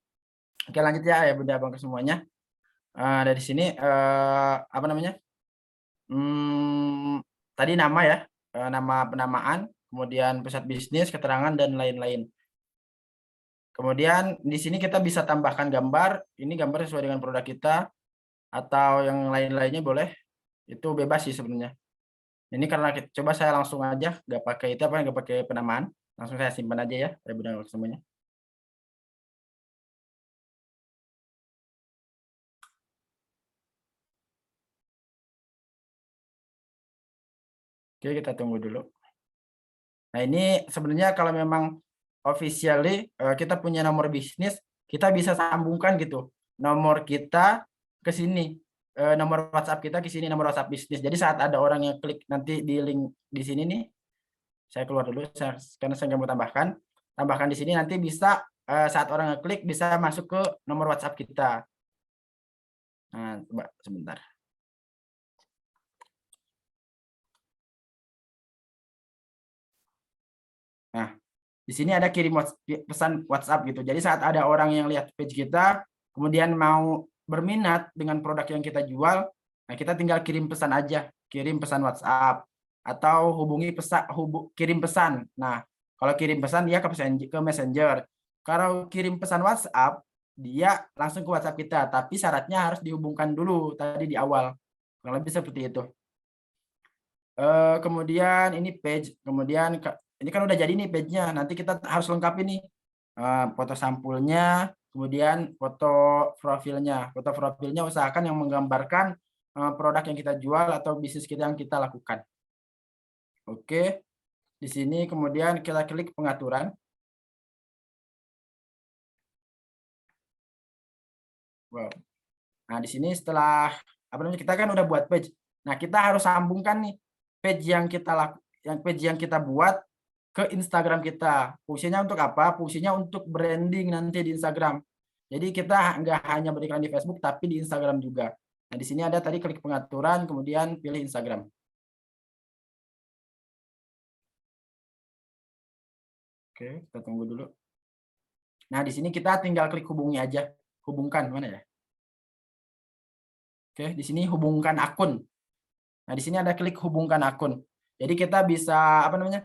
Oke, lanjut ya Bunda Abang ke semuanya. Dari sini apa namanya? Tadi nama ya, nama penamaan, kemudian pusat bisnis, keterangan dan lain-lain. Kemudian di sini kita bisa tambahkan gambar, ini gambar sesuai dengan produk kita atau yang lain-lainnya boleh. Itu bebas sih sebenarnya. Ini karena coba saya langsung aja nggak pakai itu apa, nggak pakai penamaan, langsung saya simpan aja ya Bunda semuanya. Oke, kita tunggu dulu. Nah, ini sebenarnya kalau memang officially kita punya nomor bisnis, kita bisa sambungkan gitu. Nomor kita ke sini, nomor WhatsApp kita ke sini, nomor WhatsApp bisnis. Jadi saat ada orang yang klik nanti di link di sini nih, saya keluar dulu karena saya nggak mau tambahkan di sini, nanti bisa saat orang ngeklik bisa masuk ke nomor WhatsApp kita. Nah, coba sebentar. Nah, di sini ada kirim pesan WhatsApp gitu. Jadi saat ada orang yang lihat page kita, kemudian mau berminat dengan produk yang kita jual, nah kita tinggal kirim pesan aja, kirim pesan WhatsApp atau hubungi kirim pesan. Nah, kalau kirim pesan dia ke Messenger. Kalau kirim pesan WhatsApp, dia langsung ke WhatsApp kita, tapi syaratnya harus dihubungkan dulu tadi di awal. Kurang lebih seperti itu. Kemudian ini page, kemudian ini kan udah jadi nih page-nya. Nanti kita harus lengkapi nih foto sampulnya, kemudian foto profilnya. Foto profilnya usahakan yang menggambarkan produk yang kita jual atau bisnis kita yang kita lakukan. Oke, di sini kemudian kita klik pengaturan. Wow. Nah, di sini setelah apa namanya kita kan udah buat page. Nah, kita harus sambungkan nih page yang kita buat ke Instagram kita. Fungsinya untuk apa? Fungsinya untuk branding nanti di Instagram. Jadi kita nggak hanya beriklan di Facebook, tapi di Instagram juga. Nah, di sini ada tadi klik pengaturan, kemudian pilih Instagram. Oke, kita tunggu dulu. Nah, di sini kita tinggal klik hubungi aja. Hubungkan, mana ya? Oke, di sini hubungkan akun. Nah, di sini ada klik hubungkan akun. Jadi kita bisa, apa namanya,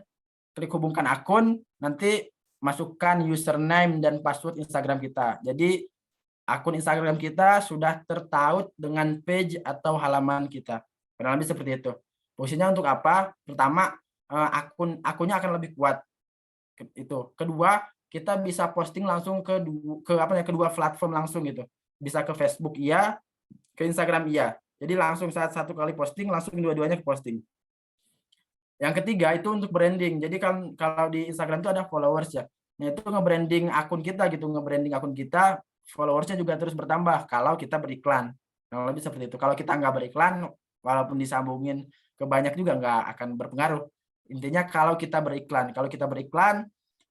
klik hubungkan akun, nanti masukkan username dan password Instagram kita. Jadi akun Instagram kita sudah tertaut dengan page atau halaman kita. Kurang lebih seperti itu. Fungsinya untuk apa? Pertama, akunnya akan lebih kuat. Itu. Kedua, kita bisa posting langsung kedua platform langsung gitu. Bisa ke Facebook iya, ke Instagram iya. Jadi langsung saat satu kali posting, langsung dua-duanya ke posting. Yang ketiga itu untuk branding. Jadi kan kalau di Instagram itu ada followers ya. Nah, itu nge-branding akun kita gitu, nge-branding akun kita, followersnya juga terus bertambah kalau kita beriklan. Nah, lebih seperti itu. Kalau kita nggak beriklan, walaupun disambungin ke banyak juga nggak akan berpengaruh. Intinya kalau kita beriklan,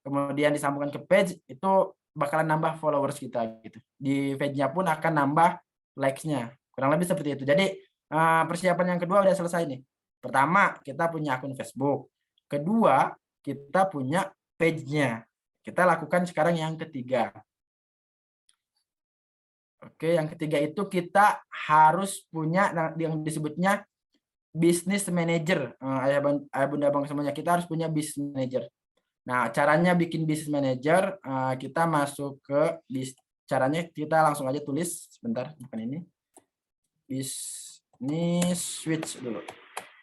kemudian disambungkan ke page, itu bakalan nambah followers kita gitu. Di page-nya pun akan nambah likes-nya. Kurang lebih seperti itu. Jadi persiapan yang kedua udah selesai nih. Pertama, kita punya akun Facebook. Kedua, kita punya page-nya. Kita lakukan sekarang yang ketiga. Oke, yang ketiga itu kita harus punya yang disebutnya business manager. Ayah bunda abang semuanya, kita harus punya business manager. Nah, caranya bikin business manager, kita masuk ke caranya kita langsung aja tulis, sebentar, bukan ini. Business switch dulu.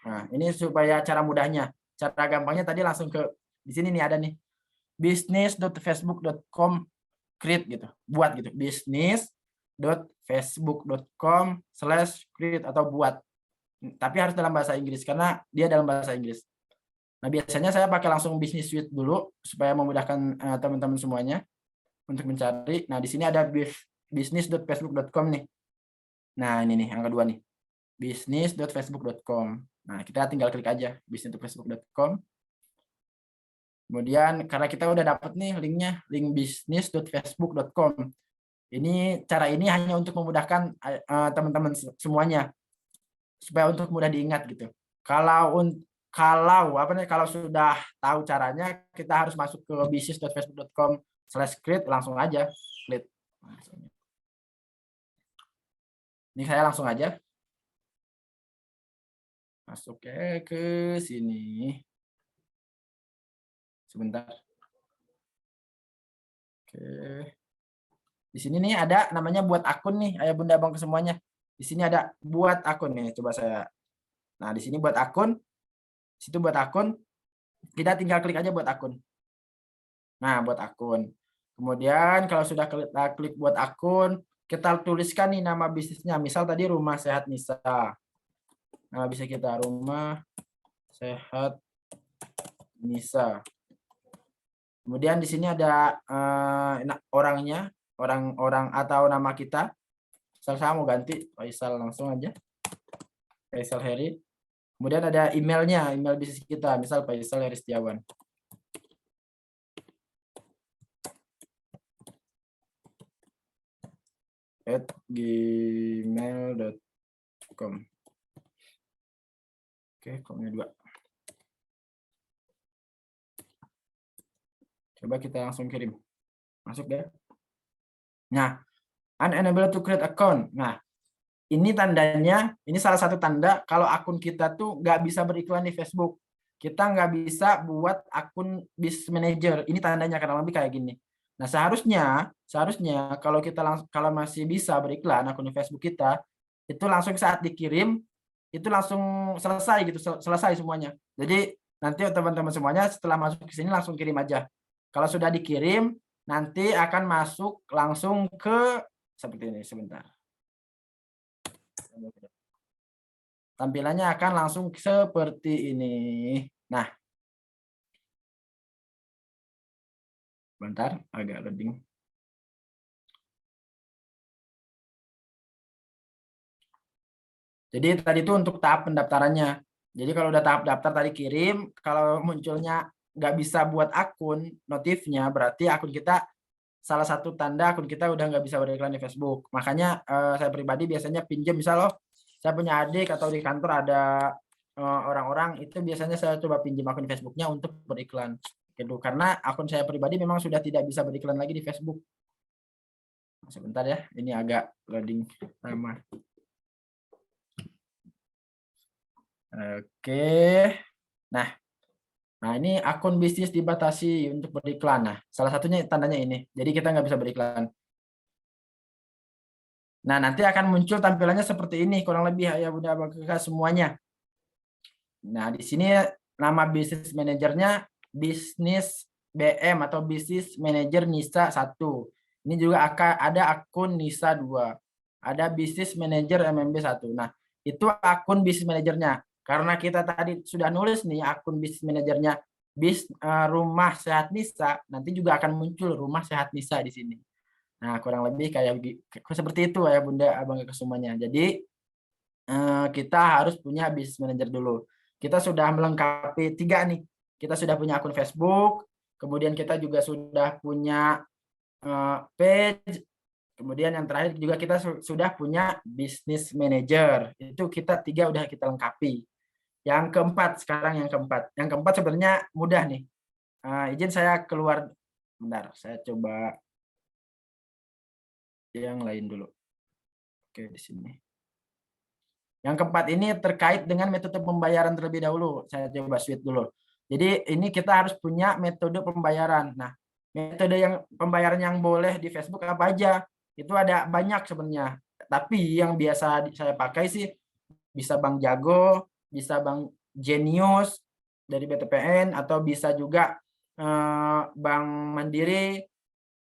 Nah, ini supaya cara mudahnya. Cara gampangnya tadi langsung ke di sini nih ada nih. business.facebook.com create gitu. Buat gitu. business.facebook.com/create atau buat. Tapi harus dalam bahasa Inggris karena dia dalam bahasa Inggris. Nah, biasanya saya pakai langsung Business Suite dulu supaya memudahkan teman-teman semuanya untuk mencari. Nah, di sini ada business.facebook.com nih. Nah, ini nih yang kedua nih. business.facebook.com. Nah, kita tinggal klik aja business.facebook.com. Kemudian karena kita udah dapat nih linknya, link business.facebook.com. Ini cara ini hanya untuk memudahkan teman-teman semuanya supaya untuk mudah diingat gitu. Kalau sudah tahu caranya, kita harus masuk ke business.facebook.com/create, langsung aja klik. Ini saya langsung aja masuk ke sini. Sebentar. Oke. Di sini nih ada namanya buat akun nih, ayah bunda abang ke semuanya. Di sini ada buat akun nih, coba saya. Nah, di sini buat akun. Di situ buat akun. Kita tinggal klik aja buat akun. Nah, buat akun. Kemudian kalau sudah klik buat akun, kita tuliskan nih nama bisnisnya. Misal tadi Rumah Sehat Nisa. Nah, bisa kita Rumah Sehat Nisa. Kemudian di sini ada orangnya, orang atau nama kita. Saya mau ganti Faisal, langsung aja. Faisal Heri. Kemudian ada emailnya, email bisnis kita, misal Faisal Heri Setiawan. @gmail.com. Oke, komnya 2. Coba kita langsung kirim. Masuk ya. Nah, unable to create account. Nah, ini tandanya, ini salah satu tanda kalau akun kita tuh nggak bisa beriklan di Facebook. Kita nggak bisa buat akun business manager. Ini tandanya kurang lebih kayak gini. Nah, seharusnya kalau kita kalau masih bisa beriklan akun di Facebook kita, itu langsung saat dikirim itu langsung selesai gitu, selesai semuanya. Jadi nanti teman-teman semuanya setelah masuk ke sini langsung kirim aja. Kalau sudah dikirim, nanti akan masuk langsung ke seperti ini. Sebentar. Tampilannya akan langsung seperti ini. Nah, bentar, agak loading. Jadi tadi itu untuk tahap pendaftarannya. Jadi kalau udah tahap daftar tadi kirim, kalau munculnya nggak bisa buat akun notifnya, berarti akun kita salah satu tanda akun kita udah nggak bisa beriklan di Facebook. Makanya saya pribadi biasanya pinjam, misal loh, saya punya adik atau di kantor ada orang-orang itu biasanya saya coba pinjam akun Facebooknya untuk beriklan. Gitu. Karena akun saya pribadi memang sudah tidak bisa beriklan lagi di Facebook. Sebentar ya, ini agak loading lama. Oke. Nah, ini akun bisnis dibatasi untuk beriklan. Nah, salah satunya tandanya ini. Jadi kita nggak bisa beriklan. Nah, nanti akan muncul tampilannya seperti ini, kurang lebih ya Bunda Abang Kakak semuanya. Nah, di sini nama bisnis manajernya bisnis BM atau bisnis manajer Nisa 1. Ini juga akan ada akun Nisa 2. Ada bisnis manajer MMB 1. Nah, itu akun bisnis manajernya. Karena kita tadi sudah nulis nih akun bisnis manajernya Rumah Sehat Nisa, nanti juga akan muncul Rumah Sehat Nisa di sini. Nah, kurang lebih kayak seperti itu ya Bunda Abang Kakak semuanya. Jadi kita harus punya bisnis manager dulu. Kita sudah melengkapi 3 nih. Kita sudah punya akun Facebook, kemudian kita juga sudah punya page, kemudian yang terakhir juga kita sudah punya bisnis manager. Itu kita 3 udah kita lengkapi. Yang keempat, sekarang yang keempat. Yang keempat sebenarnya mudah nih. Izin saya keluar. Bentar, saya coba yang lain dulu. Oke, di sini. Yang keempat ini terkait dengan metode pembayaran terlebih dahulu. Saya coba switch dulu. Jadi ini kita harus punya metode pembayaran. Nah, metode yang pembayaran yang boleh di Facebook apa aja? Itu ada banyak sebenarnya. Tapi yang biasa saya pakai sih bisa Bank Jago, bisa Bank Genius dari BTPN, atau bisa juga Bank Mandiri,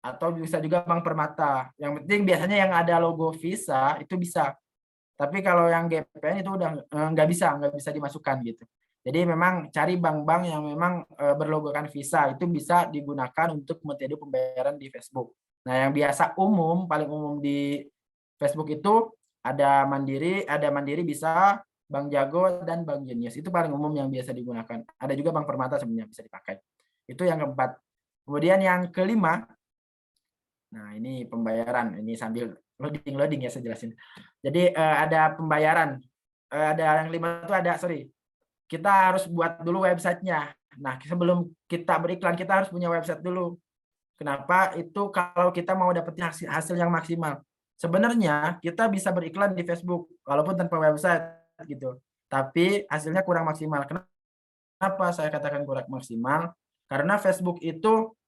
atau bisa juga Bank Permata. Yang penting biasanya yang ada logo Visa itu bisa. Tapi kalau yang GPN itu udah nggak bisa dimasukkan gitu. Jadi memang cari bank-bank yang memang berlogokan Visa, itu bisa digunakan untuk metode pembayaran di Facebook. Nah, yang biasa paling umum di Facebook itu ada Mandiri bisa, Bank Jago, dan Bank Jenius. Itu paling umum yang biasa digunakan. Ada juga Bank Permata sebenarnya bisa dipakai. Itu yang keempat. Kemudian yang kelima, nah ini pembayaran. Ini sambil loading ya saya jelasin. Jadi ada pembayaran. Ada yang kelima itu kita harus buat dulu websitenya. Nah, sebelum kita beriklan, kita harus punya website dulu. Kenapa? Itu kalau kita mau dapetin hasil yang maksimal. Sebenarnya kita bisa beriklan di Facebook, walaupun tanpa website gitu. Tapi hasilnya kurang maksimal. Kenapa saya katakan kurang maksimal? Karena Facebook itu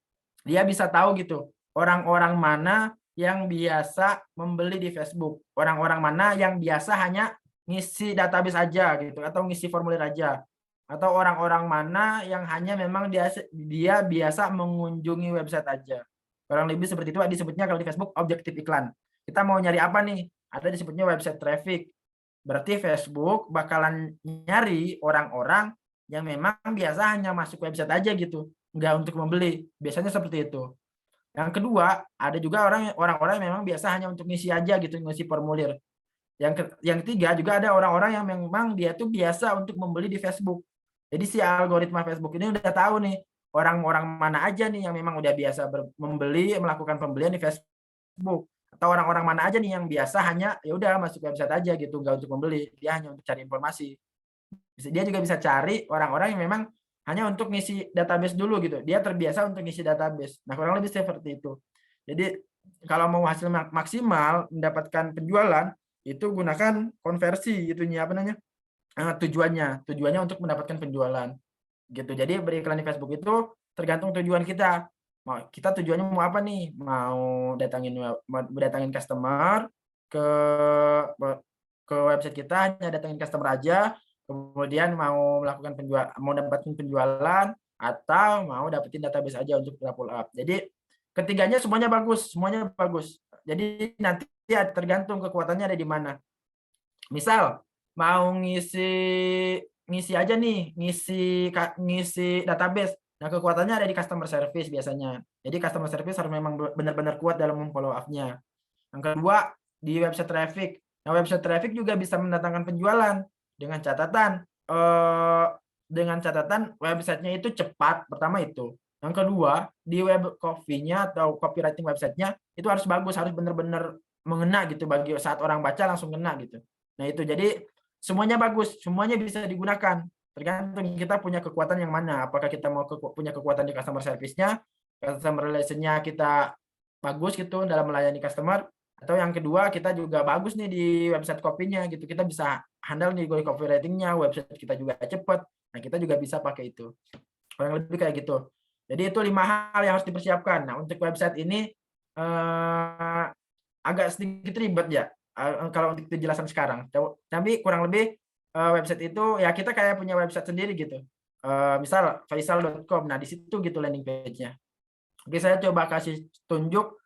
dia bisa tahu gitu, orang-orang mana yang biasa membeli di Facebook, orang-orang mana yang biasa hanya ngisi database aja gitu, atau ngisi formulir aja, atau orang-orang mana yang hanya memang dia biasa mengunjungi website aja. Kurang lebih seperti itu disebutnya kalau di Facebook objektif iklan. Kita mau nyari apa nih? Ada disebutnya website traffic. Berarti Facebook bakalan nyari orang-orang yang memang biasa hanya masuk website aja gitu, nggak untuk membeli. Biasanya seperti itu. Yang kedua, ada juga orang-orang yang memang biasa hanya untuk ngisi aja gitu, ngisi formulir. Yang ketiga juga ada orang-orang yang memang dia tuh biasa untuk membeli di Facebook. Jadi si algoritma Facebook ini udah tahu nih orang-orang mana aja nih yang memang udah biasa melakukan pembelian di Facebook, atau orang-orang mana aja nih yang biasa hanya ya udah masuk website aja gitu, nggak untuk membeli, dia hanya untuk cari informasi. Dia juga bisa cari orang-orang yang memang hanya untuk ngisi database dulu gitu. Dia terbiasa untuk ngisi database. Nah, kurang lebih seperti itu. Jadi kalau mau hasil maksimal mendapatkan penjualan, itu gunakan konversi itunya apa namanya? Tujuannya untuk mendapatkan penjualan. Gitu. Jadi beriklan di Facebook itu tergantung tujuan kita. Kita tujuannya mau apa nih? Mau datangin customer ke website kita, hanya datangin customer aja, kemudian mau dapetin penjualan, atau mau dapetin database aja untuk follow up. Jadi ketiganya semuanya bagus. Jadi nanti ya tergantung kekuatannya ada di mana. Misal mau ngisi aja nih, ngisi database. Nah, kekuatannya ada di customer service biasanya. Jadi customer service harus memang benar-benar kuat dalam follow up-nya. Yang kedua, di website traffic. Nah, website traffic juga bisa mendatangkan penjualan dengan catatan websitenya itu cepat, pertama itu. Yang kedua, di web copy-nya atau copywriting websitenya itu harus bagus, harus benar-benar mengena gitu bagi saat orang baca langsung kena gitu. Nah, itu jadi semuanya bagus, semuanya bisa digunakan. Tergantung kita punya kekuatan yang mana. Apakah kita mau punya kekuatan di customer service-nya, customer relation-nya kita bagus gitu dalam melayani customer, atau yang kedua kita juga bagus nih di website copy-nya gitu. Kita bisa handle nih copywriting-nya, website kita juga cepat. Nah, kita juga bisa pakai itu. Kurang lebih kayak gitu. Jadi itu 5 hal yang harus dipersiapkan. Nah, untuk website ini agak sedikit ribet ya kalau untuk penjelasan sekarang. Tapi kurang lebih website itu ya kita kayak punya website sendiri gitu. Misal faisal.com. Nah, di situ gitu landing page-nya. Oke, saya coba kasih tunjuk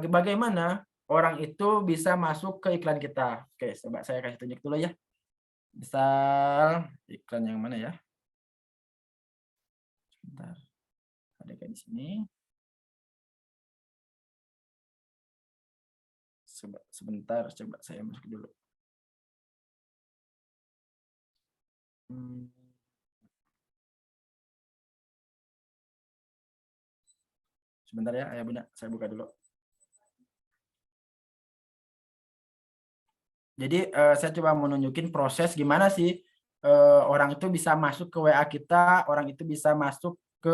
bagaimana orang itu bisa masuk ke iklan kita. Oke, coba saya kasih tunjuk dulu ya. Misal iklan yang mana ya? Sebentar. Ada kayak di sini. Sebentar, coba saya masuk dulu. Sebentar ya, ayah bunda, saya buka dulu. Jadi saya coba mau nunjukin proses gimana sih orang itu bisa masuk ke WA kita, orang itu bisa masuk ke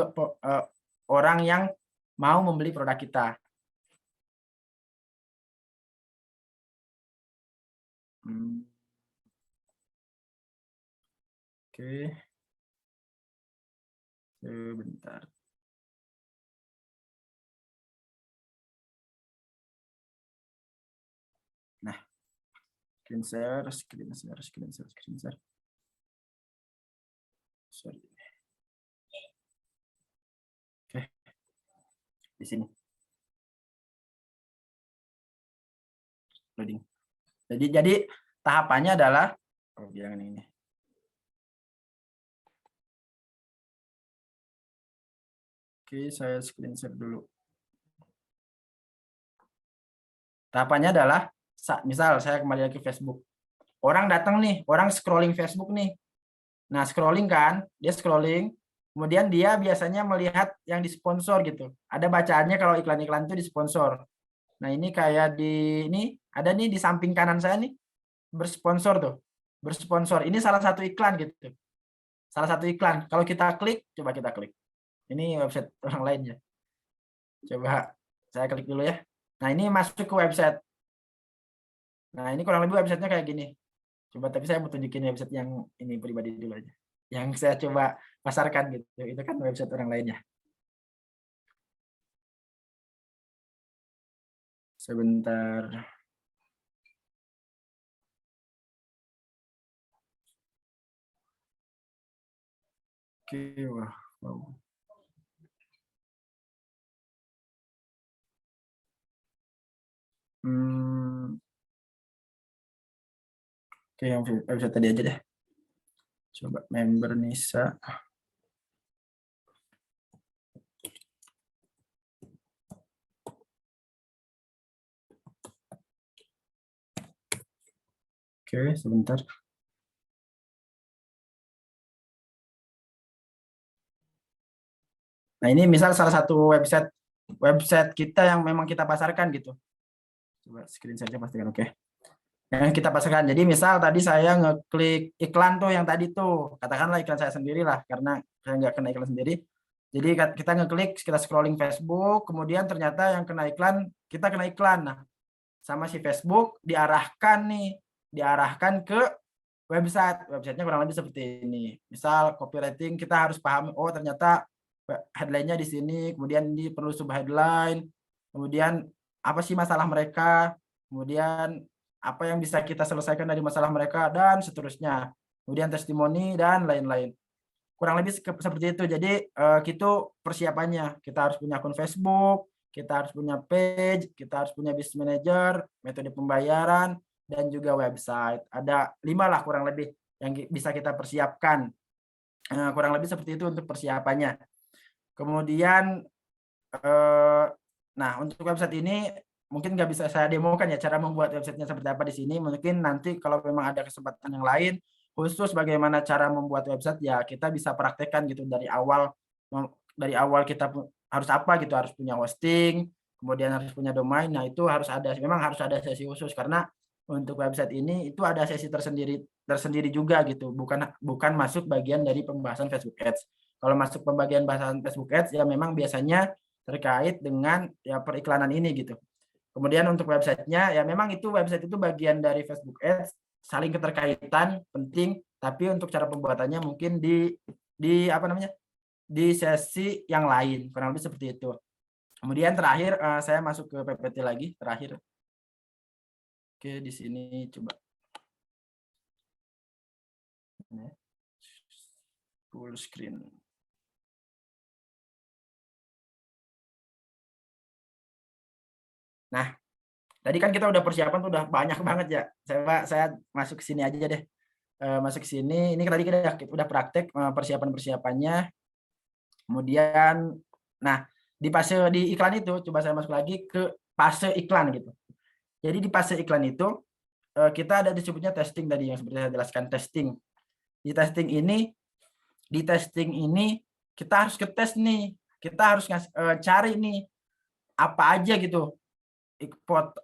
orang yang mau membeli produk kita. Oke. Sebentar. Nah, screen share. Sorry. Oke. Di sini. Loading. Jadi tahapannya adalah jangan ini. Oke, saya screen share dulu. Tahapannya adalah, misal saya kembali lagi ke Facebook. Orang datang nih, orang scrolling Facebook nih. Nah, scrolling kan, dia scrolling, kemudian dia biasanya melihat yang disponsor gitu. Ada bacaannya kalau iklan-iklan itu disponsor. Nah, ini kayak ini ada nih di samping kanan saya nih, bersponsor tuh. Bersponsor. Ini salah satu iklan gitu. Salah satu iklan. Kalau kita klik, coba kita klik. Ini website orang lain ya. Coba saya klik dulu ya. Nah, ini masuk ke website. Nah, ini kurang lebih websitenya kayak gini. Coba, tapi saya mau tunjukin website yang ini pribadi dulu aja. Yang saya coba pasarkan gitu. Itu kan website orang lain ya. Sebentar. Oke, wah. Wow. Oke, yang website tadi aja deh. Coba member Nisa. Oke, sebentar. Nah, ini misal salah satu website kita yang memang kita pasarkan gitu. Coba screen saja pastikan oke. Yang kita pasarkan. Jadi misal tadi saya ngeklik iklan tuh yang tadi tuh, katakanlah iklan saya sendiri lah, karena saya nggak kena iklan sendiri. Jadi kita ngeklik, kita scrolling Facebook, kemudian ternyata yang kena iklan, kita kena iklan. Nah, sama si Facebook diarahkan ke websitenya kurang lebih seperti ini. Misal copywriting kita harus pahami, oh ternyata headline-nya di sini, kemudian ini perlu sub headline, kemudian apa sih masalah mereka, kemudian apa yang bisa kita selesaikan dari masalah mereka, dan seterusnya. Kemudian testimoni dan lain-lain. Kurang lebih seperti itu. Jadi itu persiapannya. Kita harus punya akun Facebook, kita harus punya page, kita harus punya business manager, metode pembayaran, dan juga website. Ada 5 lah kurang lebih yang bisa kita persiapkan. Kurang lebih seperti itu untuk persiapannya. Kemudian, nah untuk website ini mungkin nggak bisa saya demokan ya cara membuat websitenya seperti apa di sini. Mungkin nanti kalau memang ada kesempatan yang lain, khusus bagaimana cara membuat website ya kita bisa praktekkan gitu dari awal kita harus apa gitu, harus punya hosting, kemudian harus punya domain. Nah itu memang harus ada sesi khusus karena untuk website ini itu ada sesi tersendiri juga gitu, bukan masuk bagian dari pembahasan Facebook Ads. Kalau masuk pembagian bahasan Facebook Ads ya memang biasanya terkait dengan ya periklanan ini gitu. Kemudian untuk websitenya ya memang itu website itu bagian dari Facebook Ads, saling keterkaitan penting, tapi untuk cara pembuatannya mungkin di apa namanya, di sesi yang lain, kurang lebih seperti itu. Kemudian terakhir saya masuk ke PPT lagi terakhir. Oke, di sini coba full screen. Nah, tadi kan kita udah persiapan tuh udah banyak banget ya. Saya masuk ke sini aja deh. Masuk ke sini, ini tadi kita udah praktek persiapan-persiapannya. Kemudian, nah di iklan itu, coba saya masuk lagi ke fase iklan gitu. Jadi di fase iklan itu kita ada disebutnya testing tadi yang seperti saya jelaskan testing. Di testing ini kita harus tes nih, kita harus cari nih apa aja gitu,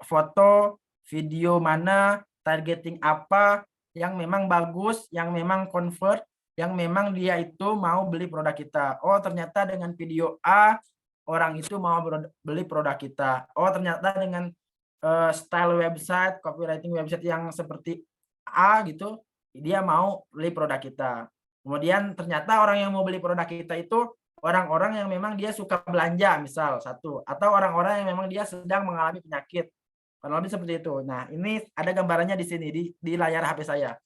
foto, video mana, targeting apa yang memang bagus, yang memang convert, yang memang dia itu mau beli produk kita. Oh ternyata dengan video A orang itu mau beli produk kita. Oh ternyata dengan style website, copywriting website yang seperti A gitu, dia mau beli produk kita. Kemudian ternyata orang yang mau beli produk kita itu orang-orang yang memang dia suka belanja misal satu, atau orang-orang yang memang dia sedang mengalami penyakit. Kurang lebih seperti itu. Nah, ini ada gambarannya di sini di layar HP saya.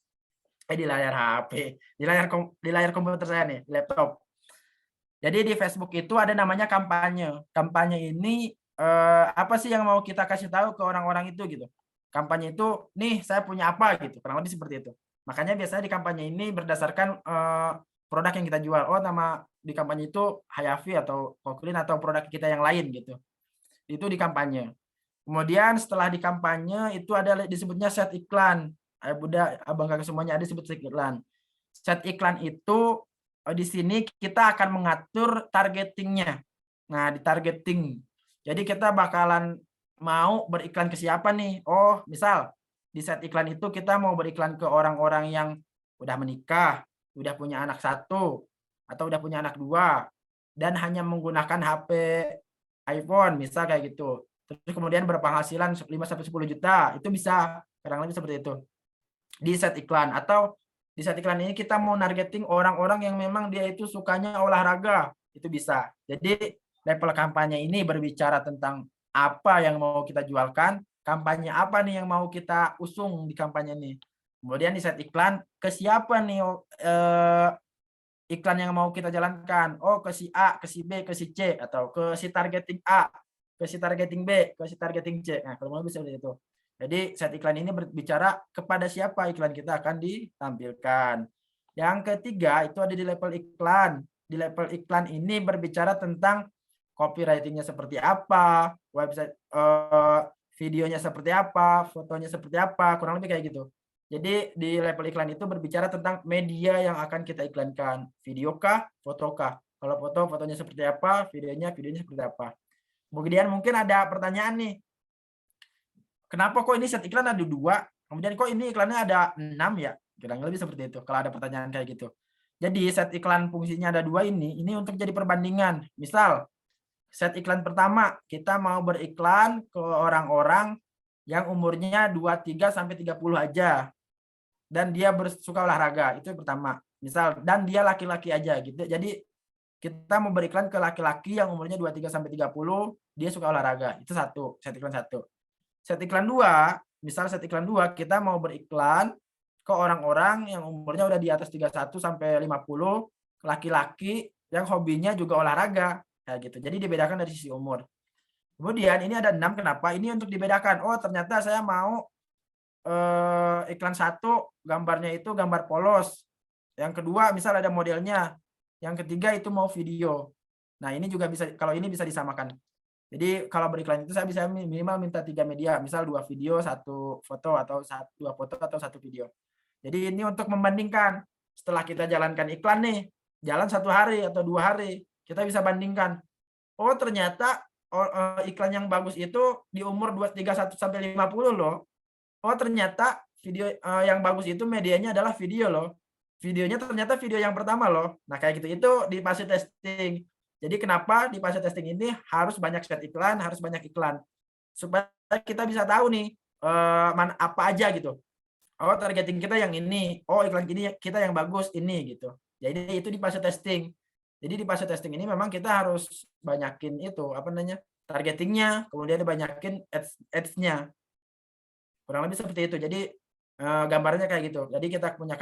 Di layar HP, di layar komputer saya nih, laptop. Jadi di Facebook itu ada namanya kampanye. Kampanye ini apa sih yang mau kita kasih tahu ke orang-orang itu gitu. Kampanye itu, nih saya punya apa gitu, kurang lebih seperti itu. Makanya biasanya di kampanye ini berdasarkan produk yang kita jual. Oh, nama di kampanye itu Hayafi atau Koklin atau produk kita yang lain gitu. Itu di kampanye. Kemudian setelah di kampanye itu ada disebutnya set iklan. Bunda, abang kakak semuanya ada disebut set iklan. Set iklan itu di sini kita akan mengatur targetingnya. Nah, di targeting. Jadi kita bakalan mau beriklan ke siapa nih? Oh, misal di set iklan itu kita mau beriklan ke orang-orang yang udah menikah, udah punya anak 1, atau udah punya anak 2, dan hanya menggunakan HP iPhone, misal kayak gitu. Terus kemudian berpenghasilan 5-10 juta, itu bisa kurang lebih seperti itu. Di set iklan, atau di set iklan ini kita mau nargeting orang-orang yang memang dia itu sukanya olahraga, itu bisa. Jadi level kampanye ini berbicara tentang apa yang mau kita jualkan, kampanye apa nih yang mau kita usung di kampanye ini. Kemudian di set iklan ke siapa nih iklan yang mau kita jalankan. Oh, ke si A, ke si B, ke si C, atau ke si targeting A, ke si targeting B, ke si targeting C. Nah, kalau mau bisa seperti itu. Jadi set iklan ini berbicara kepada siapa iklan kita akan ditampilkan. Yang ketiga itu ada di level iklan. Di level iklan ini berbicara tentang copywriting-nya seperti apa, website videonya seperti apa, fotonya seperti apa, kurang lebih kayak gitu. Jadi di level iklan itu berbicara tentang media yang akan kita iklankan, video kah, foto kah. Kalau foto, fotonya seperti apa, videonya seperti apa. Kemudian mungkin ada pertanyaan nih, kenapa kok ini set iklan ada 2, kemudian kok ini iklannya ada 6 ya? Kurang lebih seperti itu, kalau ada pertanyaan kayak gitu. Jadi set iklan fungsinya ada 2 ini untuk jadi perbandingan. Misal, set iklan pertama, kita mau beriklan ke orang-orang yang umurnya 23 sampai 30 aja. Dan dia suka olahraga, itu yang pertama. Misal, dan dia laki-laki aja gitu. Jadi kita mau beriklan ke laki-laki yang umurnya 23 sampai 30, dia suka olahraga. Itu satu, set iklan 1. Set iklan 2, misal set iklan 2 kita mau beriklan ke orang-orang yang umurnya udah di atas 31 sampai 50, laki-laki yang hobinya juga olahraga kayak gitu. Jadi dibedakan dari sisi umur. Kemudian ini ada 6, kenapa? Ini untuk dibedakan. Oh, ternyata saya mau iklan 1 gambarnya itu gambar polos. Yang kedua misal ada modelnya. Yang ketiga itu mau video. Nah, ini juga bisa, kalau ini bisa disamakan. Jadi kalau beriklan itu saya bisa minimal minta 3 media, misal 2 video, 1 foto, atau 2 foto atau 1 video. Jadi ini untuk membandingkan. Setelah kita jalankan iklan nih, jalan 1 hari atau 2 hari, kita bisa bandingkan. Oh, ternyata iklan yang bagus itu di umur 31 sampai 50 loh. Oh, ternyata video yang bagus itu medianya adalah video loh. Videonya ternyata video yang pertama loh. Nah, kayak gitu. Itu di fase testing. Jadi kenapa di fase testing ini harus banyak set iklan, harus banyak iklan. Supaya kita bisa tahu nih apa aja gitu. Oh, targeting kita yang ini. Oh, iklan ini kita yang bagus ini gitu. Jadi itu di fase testing. Jadi di fase testing ini memang kita harus banyakin itu apa namanya? Targetingnya, kemudian dibanyakin ads-nya. Kurang lebih seperti itu. Jadi gambarnya kayak gitu. Jadi kita punya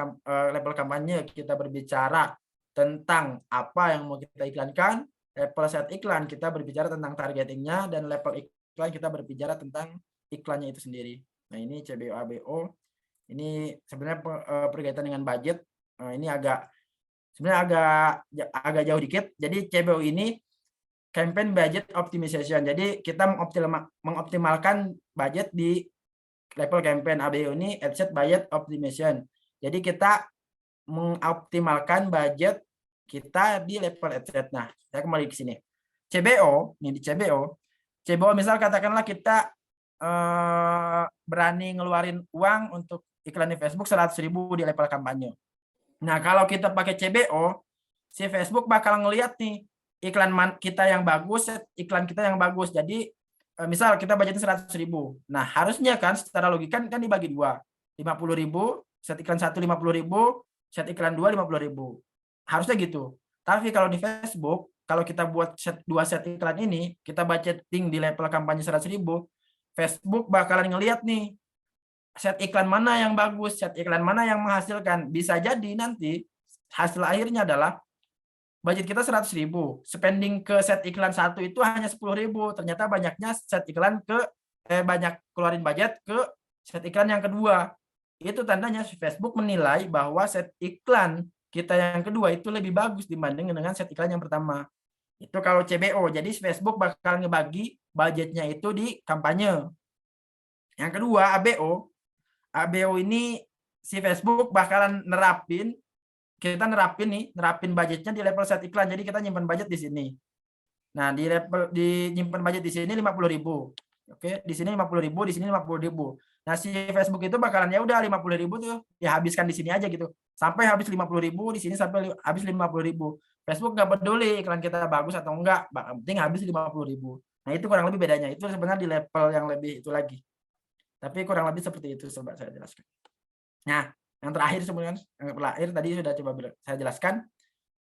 level kampanye, kita berbicara tentang apa yang mau kita iklankan. Level set iklan kita berbicara tentang targetingnya, dan level iklan kita berbicara tentang iklannya itu sendiri. Nah, ini CBO ABO. Ini sebenarnya berkaitan dengan budget. Ini sebenarnya agak jauh dikit. Jadi CBO ini campaign budget optimization. Jadi kita mengoptimalkan budget di level campaign. ABO ini adset budget optimization. Jadi kita mengoptimalkan budget kita di level adset. Nah, saya kembali ke sini. CBO, ini di CBO misal katakanlah kita berani ngeluarin uang untuk iklan di Facebook 100.000 di level kampanye. Nah, kalau kita pakai CBO, si Facebook bakal ngelihat nih iklan kita yang bagus, iklan kita yang bagus. Jadi misal kita budgetnya 100.000. Nah, harusnya kan secara logika kan dibagi 2. 50.000, set iklan 1 50.000, set iklan 2 50.000. Harusnya gitu. Tapi kalau di Facebook, kalau kita buat 2 set iklan ini, kita budgeting di level kampanye 100.000, Facebook bakalan ngelihat nih set iklan mana yang bagus, set iklan mana yang menghasilkan. Bisa jadi nanti hasil akhirnya adalah budget kita 100.000, spending ke set iklan 1 itu hanya 10.000. Ternyata banyaknya set iklan banyak keluarin budget ke set iklan yang kedua. Itu tandanya Facebook menilai bahwa set iklan kita yang kedua itu lebih bagus dibanding dengan set iklan yang pertama. Itu kalau CBO. Jadi Facebook bakal ngebagi budgetnya itu di kampanye. Yang kedua ABO. ABO ini si Facebook bakalan nerapin budgetnya di level set iklan. Jadi kita nyimpan budget di sini. Nah, nyimpan budget di sini 50.000. Oke, di sini 50.000, di sini 50.000. Nah, si Facebook itu bakalan ya udah 50.000 tuh ya habiskan di sini aja gitu. Sampai habis 50.000, di sini sampai habis 50.000. Facebook nggak peduli iklan kita bagus atau enggak, yang penting habis 50.000. Nah, itu kurang lebih bedanya. Itu sebenarnya di level yang lebih itu lagi. Tapi kurang lebih seperti itu coba saya jelaskan. Nah, yang terakhir sebenarnya yang terakhir tadi sudah coba saya jelaskan.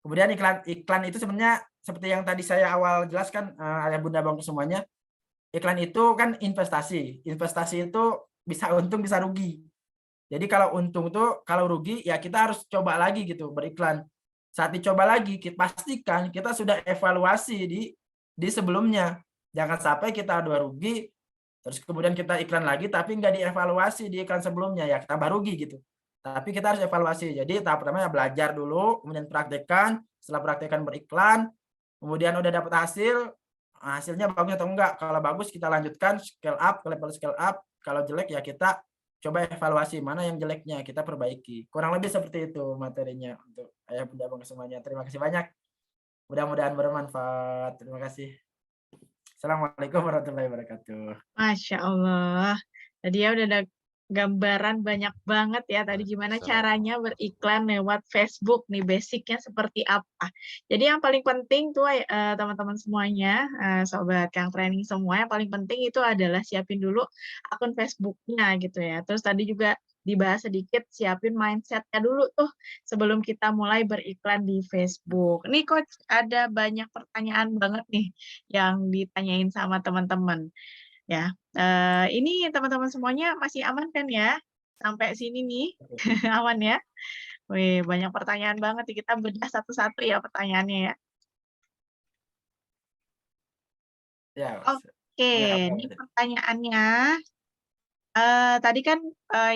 Kemudian iklan itu sebenarnya seperti yang tadi saya awal jelaskan, ayah bunda bangku semuanya, iklan itu kan investasi. Investasi itu bisa untung bisa rugi. Jadi kalau untung tuh, kalau rugi ya kita harus coba lagi gitu beriklan. Saat dicoba lagi, pastikan kita sudah evaluasi di sebelumnya. Jangan sampai kita udah rugi, terus kemudian kita iklan lagi tapi nggak dievaluasi di iklan sebelumnya, ya tambah rugi gitu. Tapi kita harus evaluasi. Jadi tahap pertama ya belajar dulu, kemudian praktekkan, setelah praktekkan beriklan, kemudian udah dapat hasilnya bagus atau enggak. Kalau bagus kita lanjutkan scale up ke level scale up, kalau jelek ya kita coba evaluasi mana yang jeleknya kita perbaiki. Kurang lebih seperti itu materinya untuk ayah bunda bangsa semuanya. Terima kasih banyak. Mudah-mudahan bermanfaat. Terima kasih. Assalamualaikum warahmatullahi wabarakatuh. Masya Allah. Tadi ya udah ada gambaran banyak banget ya tadi gimana caranya beriklan lewat Facebook nih, basicnya seperti apa. Jadi yang paling penting tuh teman-teman semuanya, sobat Kang Training semua, yang paling penting itu adalah siapin dulu akun Facebooknya gitu ya. Terus tadi juga dibahas sedikit, siapin mindsetnya dulu tuh sebelum kita mulai beriklan di Facebook. Nih Coach, ada banyak pertanyaan banget nih yang ditanyain sama teman-teman. Ya, ini teman-teman semuanya masih aman kan ya? Sampai sini nih, aman ya? Wih, banyak pertanyaan banget nih, kita bedah satu-satu ya pertanyaannya ya. Ya, Oke, ini pertanyaannya, tadi kan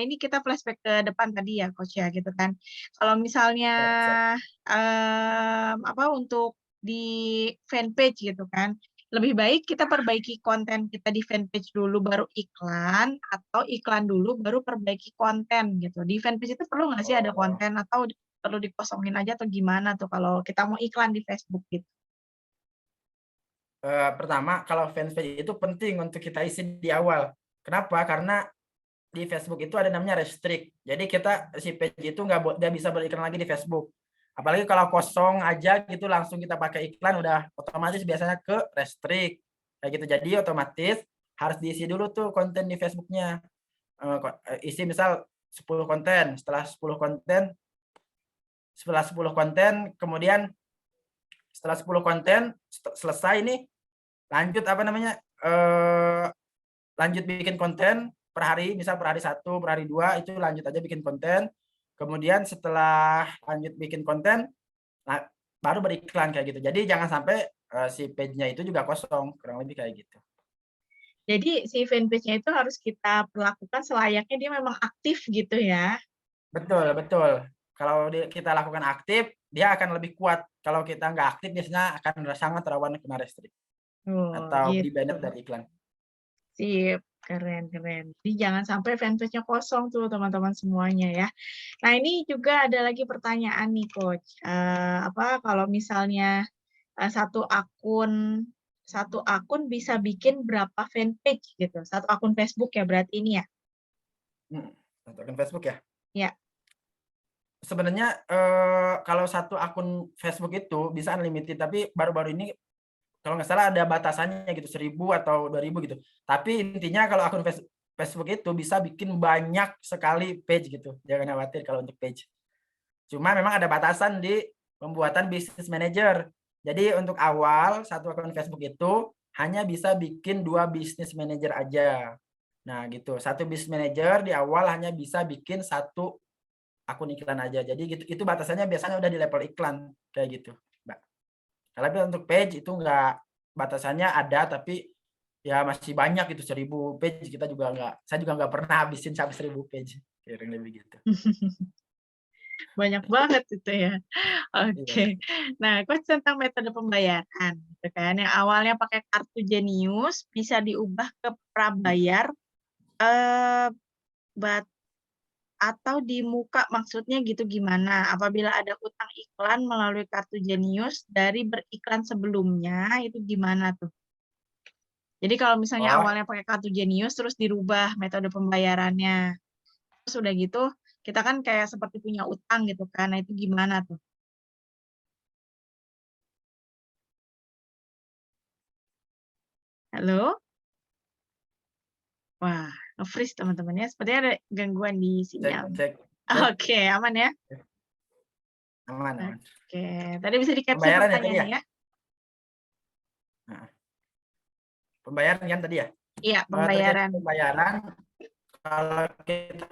ini kita flashback ke depan tadi ya Coach ya gitu kan. Kalau misalnya untuk di fanpage gitu kan, lebih baik kita perbaiki konten kita di fanpage dulu baru iklan, atau iklan dulu baru perbaiki konten gitu. Di fanpage itu perlu nggak sih ada konten atau perlu dikosongin aja atau gimana tuh kalau kita mau iklan di Facebook gitu? Pertama, kalau fanpage itu penting untuk kita isi di awal. Kenapa? Karena di Facebook itu ada namanya restrict. Jadi si page itu nggak bisa beriklan lagi di Facebook. Apalagi kalau kosong aja gitu langsung kita pakai iklan, udah otomatis biasanya ke restrict kayak gitu. Jadi otomatis harus diisi dulu tuh konten di Facebooknya. Isi misal 10 konten. Setelah 10 konten, kemudian setelah 10 konten selesai nih, lanjut lanjut bikin konten per hari, misal per hari 1, per hari 2, itu lanjut aja bikin konten. Kemudian setelah lanjut bikin konten, baru beriklan kayak gitu. Jadi jangan sampai si page-nya itu juga kosong, kurang lebih kayak gitu. Jadi si fanpage-nya itu harus kita perlakukan selayaknya dia memang aktif gitu ya? Betul, betul. Kalau kita lakukan aktif, dia akan lebih kuat. Kalau kita nggak aktif, biasanya akan sangat rawan kena restrict. Atau Gitu. di-banned dari iklan. Sip, keren. Jadi jangan sampai fanpage-nya kosong tuh teman-teman semuanya ya. Nah ini juga ada lagi pertanyaan nih Coach. Kalau misalnya satu akun bisa bikin berapa fanpage gitu? Satu akun Facebook ya berarti ini ya? Satu akun Facebook ya? Ya. Sebenarnya kalau satu akun Facebook itu bisa unlimited, tapi baru-baru ini kalau nggak salah ada batasannya gitu, 1.000 atau 2.000 gitu. Tapi intinya kalau akun Facebook itu bisa bikin banyak sekali page gitu. Jangan khawatir kalau untuk page. Cuma memang ada batasan di pembuatan business manager. Jadi untuk awal satu akun Facebook itu hanya bisa bikin 2 business manager aja. Nah gitu, satu business manager di awal hanya bisa bikin 1 akun iklan aja. Jadi gitu, itu batasannya biasanya udah di level iklan kayak gitu, Mbak. Tapi untuk page itu enggak, batasannya ada tapi ya masih banyak itu 1.000 page, saya juga enggak pernah habisin sampai 1.000 page, kurang lebih gitu. Banyak banget itu ya. Iya. Oke. Nah, coach tentang metode pembayaran gitu kan, yang awalnya pakai kartu Jenius bisa diubah ke prabayar, eee, bat atau di muka maksudnya gitu gimana? Apabila ada utang iklan melalui kartu Jenius dari beriklan sebelumnya, itu gimana tuh? Jadi kalau misalnya Oh, awalnya pakai kartu Jenius terus dirubah metode pembayarannya, terus udah gitu kita kan kayak seperti punya utang gitu kan, nah itu gimana tuh? Halo? Wah, nge-freeze teman-teman ya, sepertinya ada gangguan di cek sinyal. cek cek Oke, aman ya? aman aman. Oke, tadi bisa di-capture Pembayaran ya tadi ya? pertanyaannya ya? Nah, pembayaran kan tadi ya? Iya, Terkait pembayaran. pembayaran, kalau kita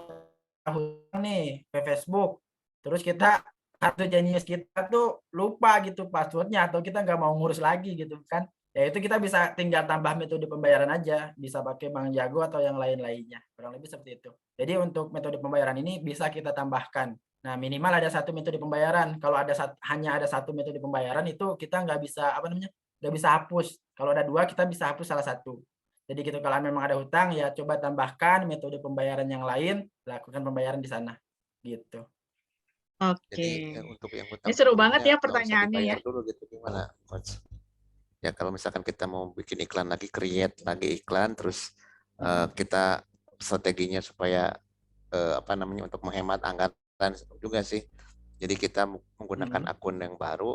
hutang nih ke Facebook, terus kita kartu Jenius kita tuh lupa gitu passwordnya atau kita nggak mau ngurus lagi gitu kan, ya itu kita bisa tinggal tambah metode pembayaran aja, bisa pakai Bank Jago atau yang lain-lainnya, kurang lebih seperti itu. Jadi untuk metode pembayaran ini bisa kita tambahkan. Nah, minimal ada satu metode pembayaran. Kalau hanya ada satu metode pembayaran itu kita nggak bisa apa namanya, nggak bisa hapus. Kalau ada dua kita bisa hapus salah satu. Jadi gitu kalau memang ada hutang ya coba tambahkan metode pembayaran yang lain, lakukan pembayaran di sana, gitu. Oke. Jadi untuk yang Ini hutang seru banget ya sebelumnya nggak usah pertanyaannya ya. dibayar dulu gitu gimana, Coach? Ya kalau misalkan kita mau bikin iklan lagi, create lagi iklan, terus kita strateginya supaya apa namanya untuk menghemat anggaran juga sih. Jadi kita menggunakan akun yang baru.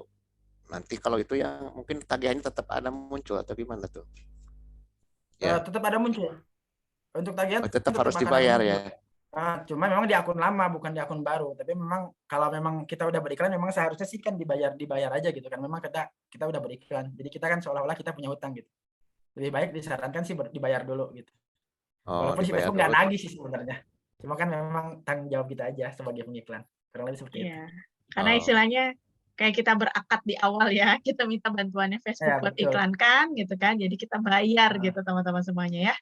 Nanti kalau itu yang mungkin tagihannya tetap ada muncul atau gimana tuh? Ya, Tetap ada muncul. Untuk tagihan tetap harus akan ada dibayar muncul. ya. Cuma memang di akun lama bukan di akun baru. Tapi memang kalau memang kita udah beriklan memang seharusnya sih kan dibayar aja gitu kan. Memang kita udah beriklan. Jadi kita kan seolah-olah kita punya hutang gitu. Lebih baik disarankan sih dibayar dulu gitu. Oh, Walaupun si dibayar Facebook nggak dulu. nagih sih sebenarnya. Cuma kan memang tanggung jawab kita aja sebagai pengiklan. Kurang lebih seperti itu. Iya. Karena Oh, istilahnya kayak kita berakad di awal ya, kita minta bantuannya Facebook Ya, buat betul. iklankan gitu kan. Jadi kita bayar gitu teman-teman semuanya ya.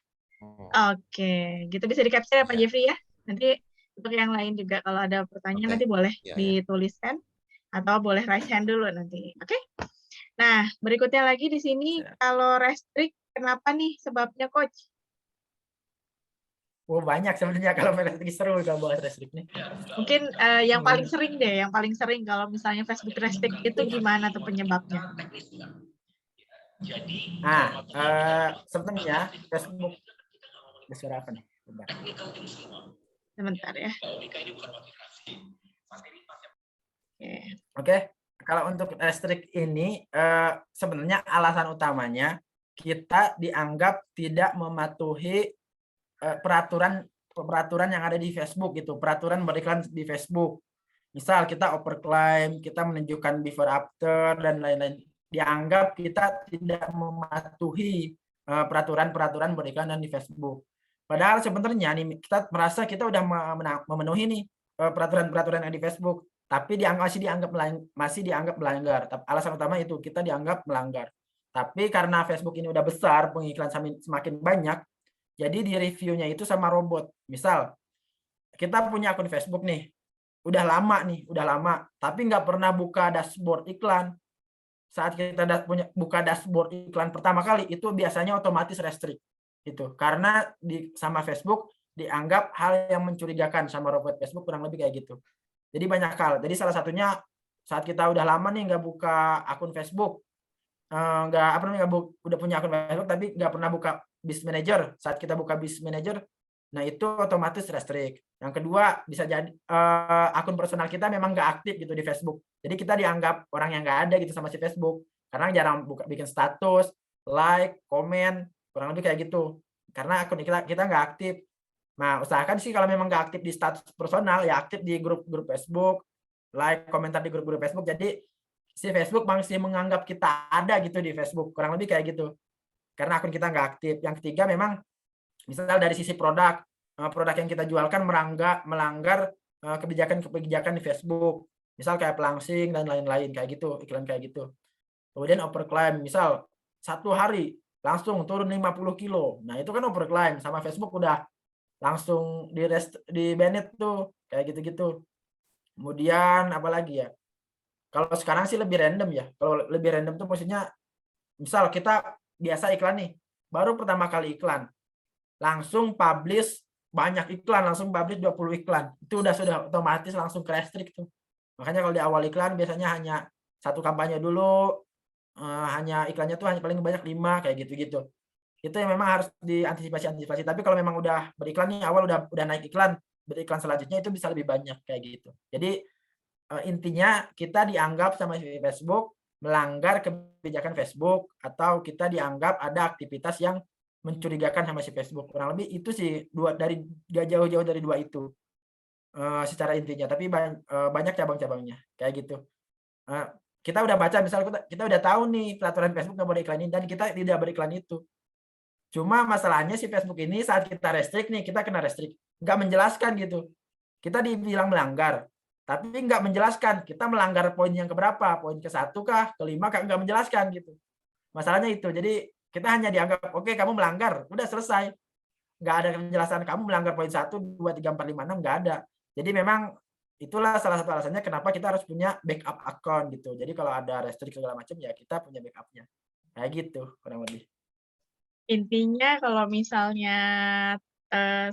Oke, gitu bisa di-capture ya Pak Ya. Jeffrey ya. Nanti untuk yang lain juga kalau ada pertanyaan Oke. nanti boleh Ya, ya. dituliskan atau boleh raise hand dulu nanti. Oke. Nah, berikutnya lagi di sini Siap. kalau restrict kenapa nih sebabnya coach? Banyak sebenarnya kalau restrict seru kalau bahas restrict nih. Mungkin yang paling sering deh, yang paling sering kalau misalnya Facebook restrict itu gimana tuh penyebabnya? Nah, sebenarnya Facebook suara apa nih? Bentar. Sebentar ya. Oke, kalau untuk restrict ini sebenarnya alasan utamanya kita dianggap tidak mematuhi peraturan yang ada di Facebook gitu, peraturan beriklan di Facebook. Misal kita overclaim, kita menunjukkan before after dan lain-lain, dianggap kita tidak mematuhi peraturan-peraturan beriklan di Facebook. Padahal sebenarnya nih kita merasa kita udah memenuhi nih peraturan-peraturan yang di Facebook, tapi masih dianggap melanggar. Alasan utama itu kita dianggap melanggar. Tapi karena Facebook ini udah besar, pengiklan semakin banyak, jadi di reviewnya itu sama robot. Misal kita punya akun Facebook nih, udah lama, tapi nggak pernah buka dashboard iklan. Saat kita buka dashboard iklan pertama kali, itu biasanya otomatis restrict. Gitu. Karena sama Facebook dianggap hal yang mencurigakan sama robot Facebook, kurang lebih kayak gitu. Jadi banyak hal. Jadi salah satunya saat kita udah lama nih nggak buka akun Facebook, udah punya akun Facebook tapi nggak pernah buka Biz Manager. Saat kita buka Biz Manager, nah itu otomatis restrict. Yang kedua bisa jadi akun personal kita memang nggak aktif gitu di Facebook. Jadi kita dianggap orang yang nggak ada gitu sama si Facebook karena jarang bikin status, like, komen, kurang lebih kayak gitu. Karena akun kita nggak aktif. Nah, usahakan sih kalau memang nggak aktif di status personal, ya aktif di grup-grup Facebook, like, komentar di grup-grup Facebook. Jadi si Facebook masih menganggap kita ada gitu di Facebook, kurang lebih kayak gitu. Karena akun kita nggak aktif. Yang ketiga memang misal dari sisi produk yang kita jualkan melanggar kebijakan di Facebook. Misal kayak pelangsing dan lain-lain kayak gitu, iklan kayak gitu. Kemudian overclaim, misal 1 hari langsung turun 50 kilo. Nah, itu kan overclaim sama Facebook udah langsung di banned tuh kayak gitu-gitu. Kemudian apa lagi ya? Kalau sekarang sih lebih random ya. Kalau lebih random tuh maksudnya misal kita biasa iklan nih, baru pertama kali iklan, langsung publish banyak iklan, langsung publish 20 iklan. Itu sudah otomatis langsung ke restrict tuh. Makanya kalau di awal iklan biasanya hanya satu kampanye dulu, hanya iklannya tuh hanya paling banyak 5 kayak gitu-gitu. Itu yang memang harus diantisipasi. Tapi kalau memang udah beriklan nih awal udah naik iklan, beriklan selanjutnya itu bisa lebih banyak kayak gitu. Jadi intinya kita dianggap sama Facebook melanggar kebijakan Facebook atau kita dianggap ada aktivitas yang mencurigakan sama si Facebook. Kurang lebih itu sih gak jauh-jauh dari dua itu secara intinya. Tapi banyak cabang-cabangnya kayak gitu. Kita udah baca, misalnya kita udah tahu nih peraturan Facebook nggak boleh iklan ini dan kita tidak beriklan itu. Cuma masalahnya si Facebook ini saat kita restrict nih, kita kena restrict, nggak menjelaskan gitu. Kita dibilang melanggar, tapi nggak menjelaskan kita melanggar poin yang keberapa, poin ke-1 kah, ke-5 kah, nggak menjelaskan gitu. Masalahnya itu. Jadi kita hanya dianggap oke kamu melanggar, udah selesai. Nggak ada penjelasan kamu melanggar poin 1, 2, 3, 4, 5, 6, nggak ada. Jadi memang itulah salah satu alasannya kenapa kita harus punya backup account gitu. Jadi kalau ada restrict segala macam ya kita punya backupnya. Kayak gitu kurang lebih. Intinya kalau misalnya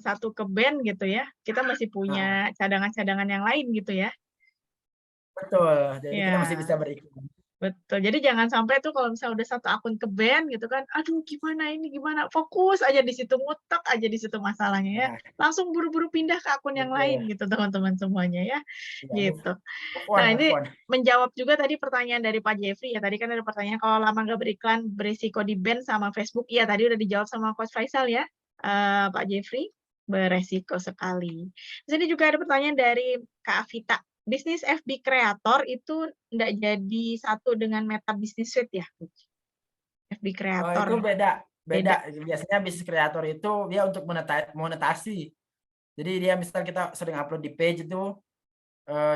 satu ke band gitu ya, kita masih punya cadangan-cadangan yang lain gitu ya. Betul. Jadi kita masih Ya, bisa beriklan. betul. Jadi jangan sampai tuh kalau misalnya udah satu akun ke band gitu kan, aduh gimana ini gimana, fokus aja di situ, ngutek aja di situ masalahnya ya. Nah, Langsung buru-buru pindah ke akun yang lain betul. gitu teman-teman semuanya ya. Ya, Gitu. move on, Nah, move ini on. menjawab juga tadi pertanyaan dari Pak Jeffrey ya. Tadi kan ada pertanyaan kalau lama nggak beriklan berisiko di ban sama Facebook. Iya, tadi udah dijawab sama Coach Faisal ya, Pak Jeffrey. Beresiko sekali. Di sini juga ada pertanyaan dari Kak Avita. Bisnis FB Creator itu nggak jadi satu dengan Meta Business Suite ya? FB Oh, Creator itu ya? beda. Beda. Biasanya bisnis kreator itu dia untuk monetasi. Jadi dia misal kita sering upload di page itu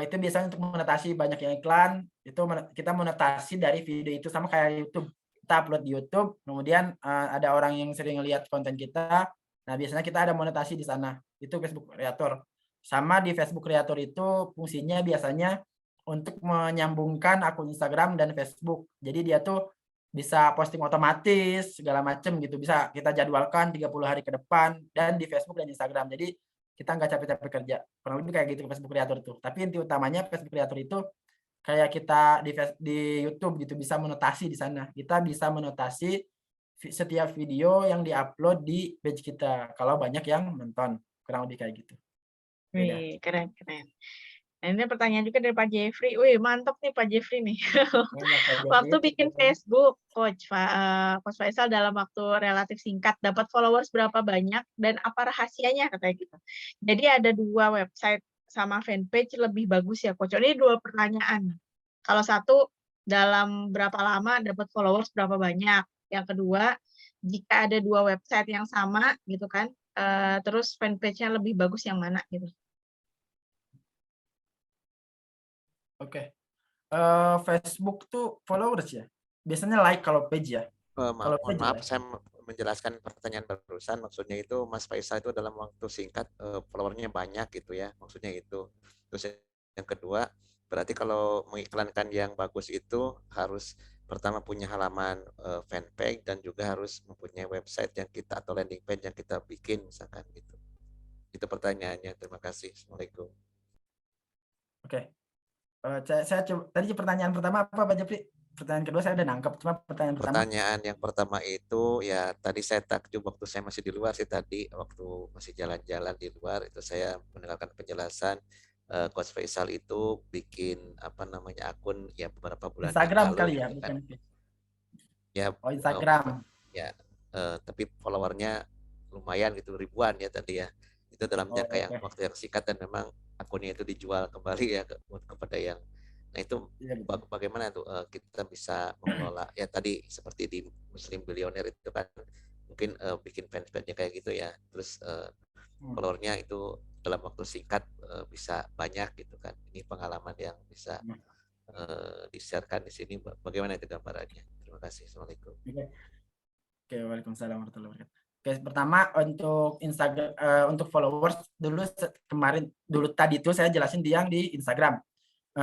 biasanya untuk monetasi banyak yang iklan, itu kita monetasi dari video itu sama kayak YouTube. Kita upload di YouTube, kemudian ada orang yang sering lihat konten kita. Nah, biasanya kita ada monetasi di sana. Itu Facebook Creator. Sama di Facebook Creator itu fungsinya biasanya untuk menyambungkan akun Instagram dan Facebook. Jadi dia tuh bisa posting otomatis segala macam gitu. Bisa kita jadwalkan 30 hari ke depan dan di Facebook dan Instagram. Jadi kita nggak capek-capek kerja. Kurang lebih kayak gitu Facebook Creator itu. Tapi inti utamanya Facebook Creator itu kayak kita di YouTube gitu bisa monetasi di sana. Kita bisa monetasi setiap video yang diupload di page kita kalau banyak yang nonton. Kurang lebih kayak gitu. Beda. Wih, keren. Nah, ini pertanyaan juga dari Pak Jeffrey. Wih, mantap nih Pak Jeffrey nih. Waktu bikin Facebook, Coach Faisal dalam waktu relatif singkat dapat followers berapa banyak dan apa rahasianya katanya gitu. Jadi ada 2 website sama fanpage lebih bagus ya, Coach. Ini 2 pertanyaan. Kalau satu dalam berapa lama dapat followers berapa banyak. Yang kedua, jika ada 2 website yang sama gitu kan, terus fanpage-nya lebih bagus yang mana gitu. Oke. Facebook tuh followers ya. Biasanya like kalau page ya. Kalau Mohon page maaf, like. saya menjelaskan pertanyaan barusan. Maksudnya itu Mas Faisal itu dalam waktu singkat followernya banyak gitu ya. Maksudnya itu. Terus yang kedua, berarti kalau mengiklankan yang bagus itu harus pertama punya halaman fanpage dan juga harus mempunyai website yang kita atau landing page yang kita bikin misalkan gitu. Itu pertanyaannya. Terima kasih. Assalamualaikum. Oke. Saya coba, tadi pertanyaan pertama apa Pak Jepri? Pertanyaan kedua saya udah nangkep, cuma pertanyaan pertama. Pertanyaan yang pertama itu ya tadi saya takjub waktu saya masih di luar sih tadi waktu masih jalan-jalan di luar itu saya mendengarkan penjelasan Coach Faisal itu bikin apa namanya akun ya beberapa bulan Instagram yang lalu kali ya, gitu kan. bukan page. Ya Oh, Instagram. ya tapi followernya lumayan gitu ribuan ya tadi ya. Itu dalam jangka yang Oke. waktu yang singkat dan memang akunnya itu dijual kembali ya kepada yang. Nah itu Iya, betul. bagaimana tuh kita bisa mengelola ya tadi seperti di Muslim Billionaire itu kan mungkin bikin fanpage-nya kayak gitu ya. Terus followernya itu dalam waktu singkat bisa banyak gitu kan. Ini pengalaman yang bisa di-sharekan di sini. Bagaimana itu gambarannya? Terima kasih. Assalamualaikum. Oke, Waalaikumsalam warahmatullahi wabarakatuh. Oke, pertama untuk Instagram, untuk followers dulu tadi itu saya jelasin yang di Instagram.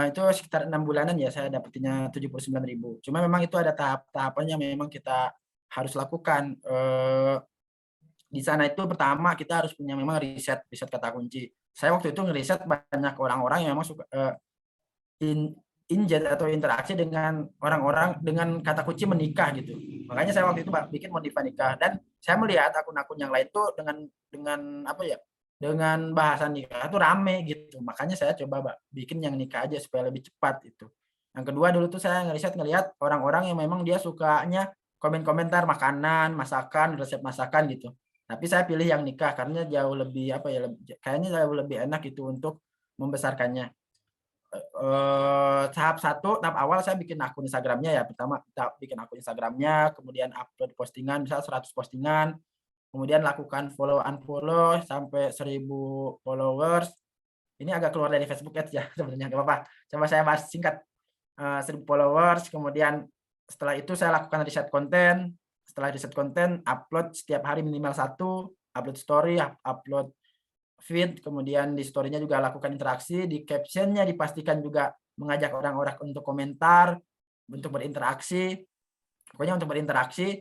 Itu sekitar 6 bulanan ya saya dapetinnya 79.000. Cuma memang itu ada tahap-tahapannya memang kita harus lakukan. Di sana itu pertama kita harus punya memang riset kata kunci. Saya waktu itu ngeriset banyak orang-orang yang memang suka injet atau interaksi dengan orang-orang dengan kata kunci menikah gitu. Makanya saya waktu itu bikin Modify nikah, dan saya melihat akun-akun yang lain tuh dengan apa ya? Dengan bahasa nikah itu rame gitu. Makanya saya coba bikin yang nikah aja supaya lebih cepat itu. Yang kedua dulu tuh saya ngelihat orang-orang yang memang dia sukanya komen-komentar makanan, masakan, resep masakan gitu. Tapi saya pilih yang nikah karena jauh lebih apa ya? Kayaknya jauh lebih enak itu untuk membesarkannya. Tahap awal saya bikin akun Instagramnya ya. Pertama kita bikin akun Instagramnya, kemudian upload postingan, misal 100 postingan, kemudian lakukan follow unfollow sampai 1.000 followers. Ini agak keluar dari Facebook Ads ya sebenarnya, nggak apa-apa. Coba saya bahas singkat. 1.000 followers, kemudian setelah itu saya lakukan riset konten. Setelah riset konten, upload setiap hari minimal 1, upload story, upload feed, kemudian di story-nya juga lakukan interaksi, di caption-nya dipastikan juga mengajak orang-orang untuk komentar, untuk berinteraksi, pokoknya untuk berinteraksi.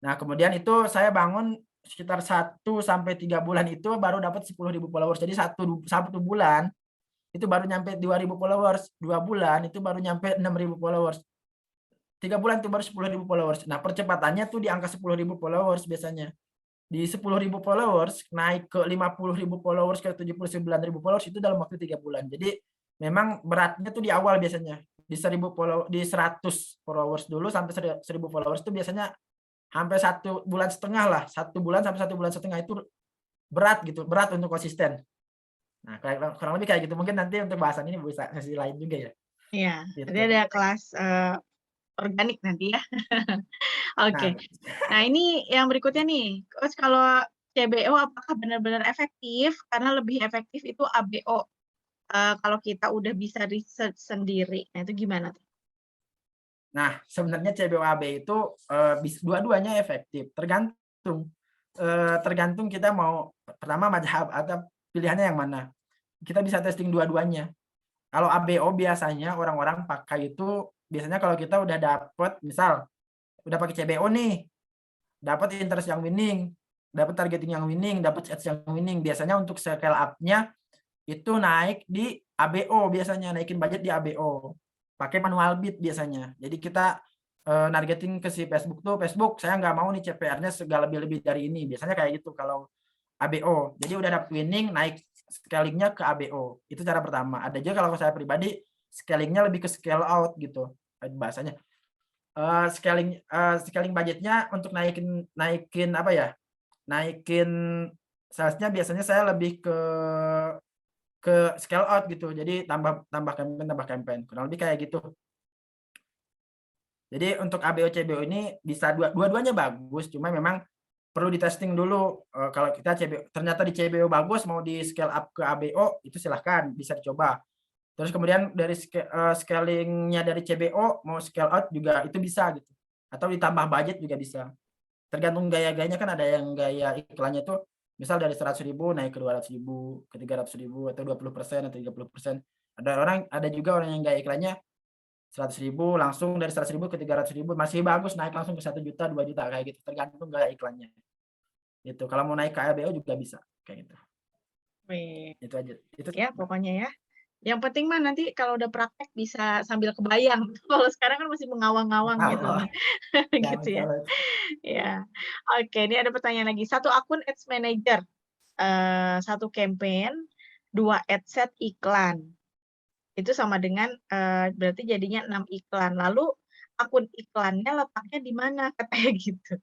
Nah, kemudian itu saya bangun sekitar 1-3 bulan itu baru dapat 10.000 followers. Jadi satu bulan itu baru nyampe 2.000 followers, 2 bulan itu baru nyampe 6.000 followers. 3 bulan itu baru 10.000 followers. Nah, percepatannya tuh di angka 10.000 followers biasanya. Di 10.000 followers naik ke 50.000 followers ke 79.000 followers itu dalam waktu 3 bulan. Jadi memang beratnya tuh di awal biasanya. Di 100 followers dulu sampai 1.000 followers itu biasanya hampir 1,5 bulan lah. 1 bulan sampai 1,5 bulan itu berat gitu, berat untuk konsisten. Nah, kurang lebih kayak gitu. Mungkin nanti untuk bahasan ini bisa sesi lain juga ya. Iya, Gitu. nanti ada kelas organik nanti ya. Oke. Nah, Nah, ini yang berikutnya nih. Coach, kalau CBO apakah benar-benar efektif? Karena lebih efektif itu ABO. Kalau kita udah bisa research sendiri. Nah, itu gimana tuh? Nah, sebenarnya CBOAB itu dua-duanya efektif, tergantung kita mau pertama mazhab atau pilihannya yang mana. Kita bisa testing dua-duanya. Kalau ABO biasanya orang-orang pakai itu biasanya kalau kita udah dapet, misal udah pakai CBO nih, dapat interest yang winning, dapat targeting yang winning, dapat ads yang winning. Biasanya untuk scale up-nya itu naik di ABO, biasanya naikin budget di ABO. Pakai manual bid biasanya. Jadi kita nargeting ke si Facebook tuh, Facebook saya nggak mau nih CPR-nya segala lebih dari ini. Biasanya kayak gitu kalau ABO. Jadi udah dapet winning, naik scalingnya ke ABO. Itu cara pertama. Ada juga kalau saya pribadi scalingnya lebih ke scale out gitu bahasanya. Scaling budgetnya untuk naikin apa ya? Naikin salesnya biasanya saya lebih ke scale out gitu. Jadi tambah campaign. Kurang lebih kayak gitu. Jadi untuk ABO CBO ini bisa dua-duanya bagus, cuma memang perlu di testing dulu. Kalau kita ternyata di CBO bagus, mau di scale up ke ABO itu silahkan bisa dicoba. Terus kemudian dari scalingnya dari CBO mau scale out juga itu bisa gitu. Atau ditambah budget juga bisa. Tergantung gaya-gayanya, kan ada yang gaya iklannya tuh misal dari 100.000 naik ke 200.000, ke 300.000 atau 20% atau 30%. Ada juga orang yang gaya iklannya 100.000 langsung dari 100.000 ke 300.000 masih bagus, naik langsung ke 1 juta, 2 juta kayak gitu. Tergantung gaya iklannya. Gitu. Kalau mau naik ke ABO juga bisa kayak gitu. Wih. Itu aja. Itu Ya, pokoknya ya. Yang penting mah nanti kalau udah praktek bisa sambil kebayang. Kalau sekarang kan masih mengawang-awang gitu. Gitu ya. Ya. Oke, ini ada pertanyaan lagi. 1 akun ads manager, 1 campaign, 2 ad set iklan. Itu sama dengan berarti jadinya 6 iklan. Lalu akun iklannya letaknya di mana katanya gitu.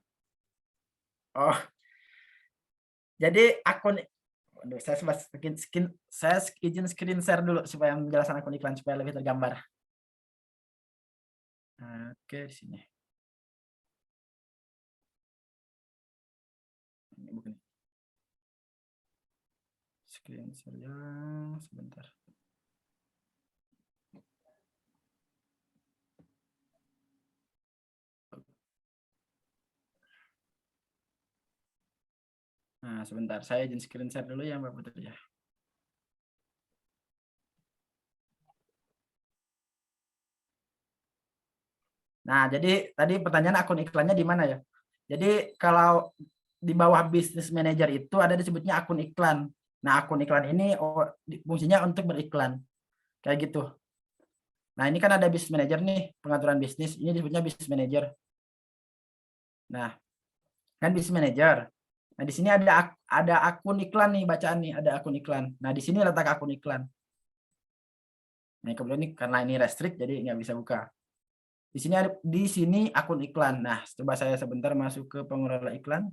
Oh. Jadi akun saya izin screen share dulu supaya menjelaskan akun iklan supaya lebih tergambar. Oke, di sini. Ini bukan. Screen share ya, sebentar. Nah, sebentar, saya izin screen share dulu ya Mbak Putri ya. Nah, jadi tadi pertanyaan akun iklannya di mana ya? Jadi kalau di bawah business manager itu ada disebutnya akun iklan. Nah, akun iklan ini fungsinya untuk beriklan. Kayak gitu. Nah, ini kan ada business manager nih, pengaturan bisnis. Ini disebutnya business manager. Nah, kan business manager. Nah, di sini ada akun iklan nih, bacaan nih, ada akun iklan. Nah, di sini letak akun iklan. Nah, kemudian ini karena ini restrict jadi nggak bisa buka. Di sini akun iklan. Nah, coba saya sebentar masuk ke pengelola iklan.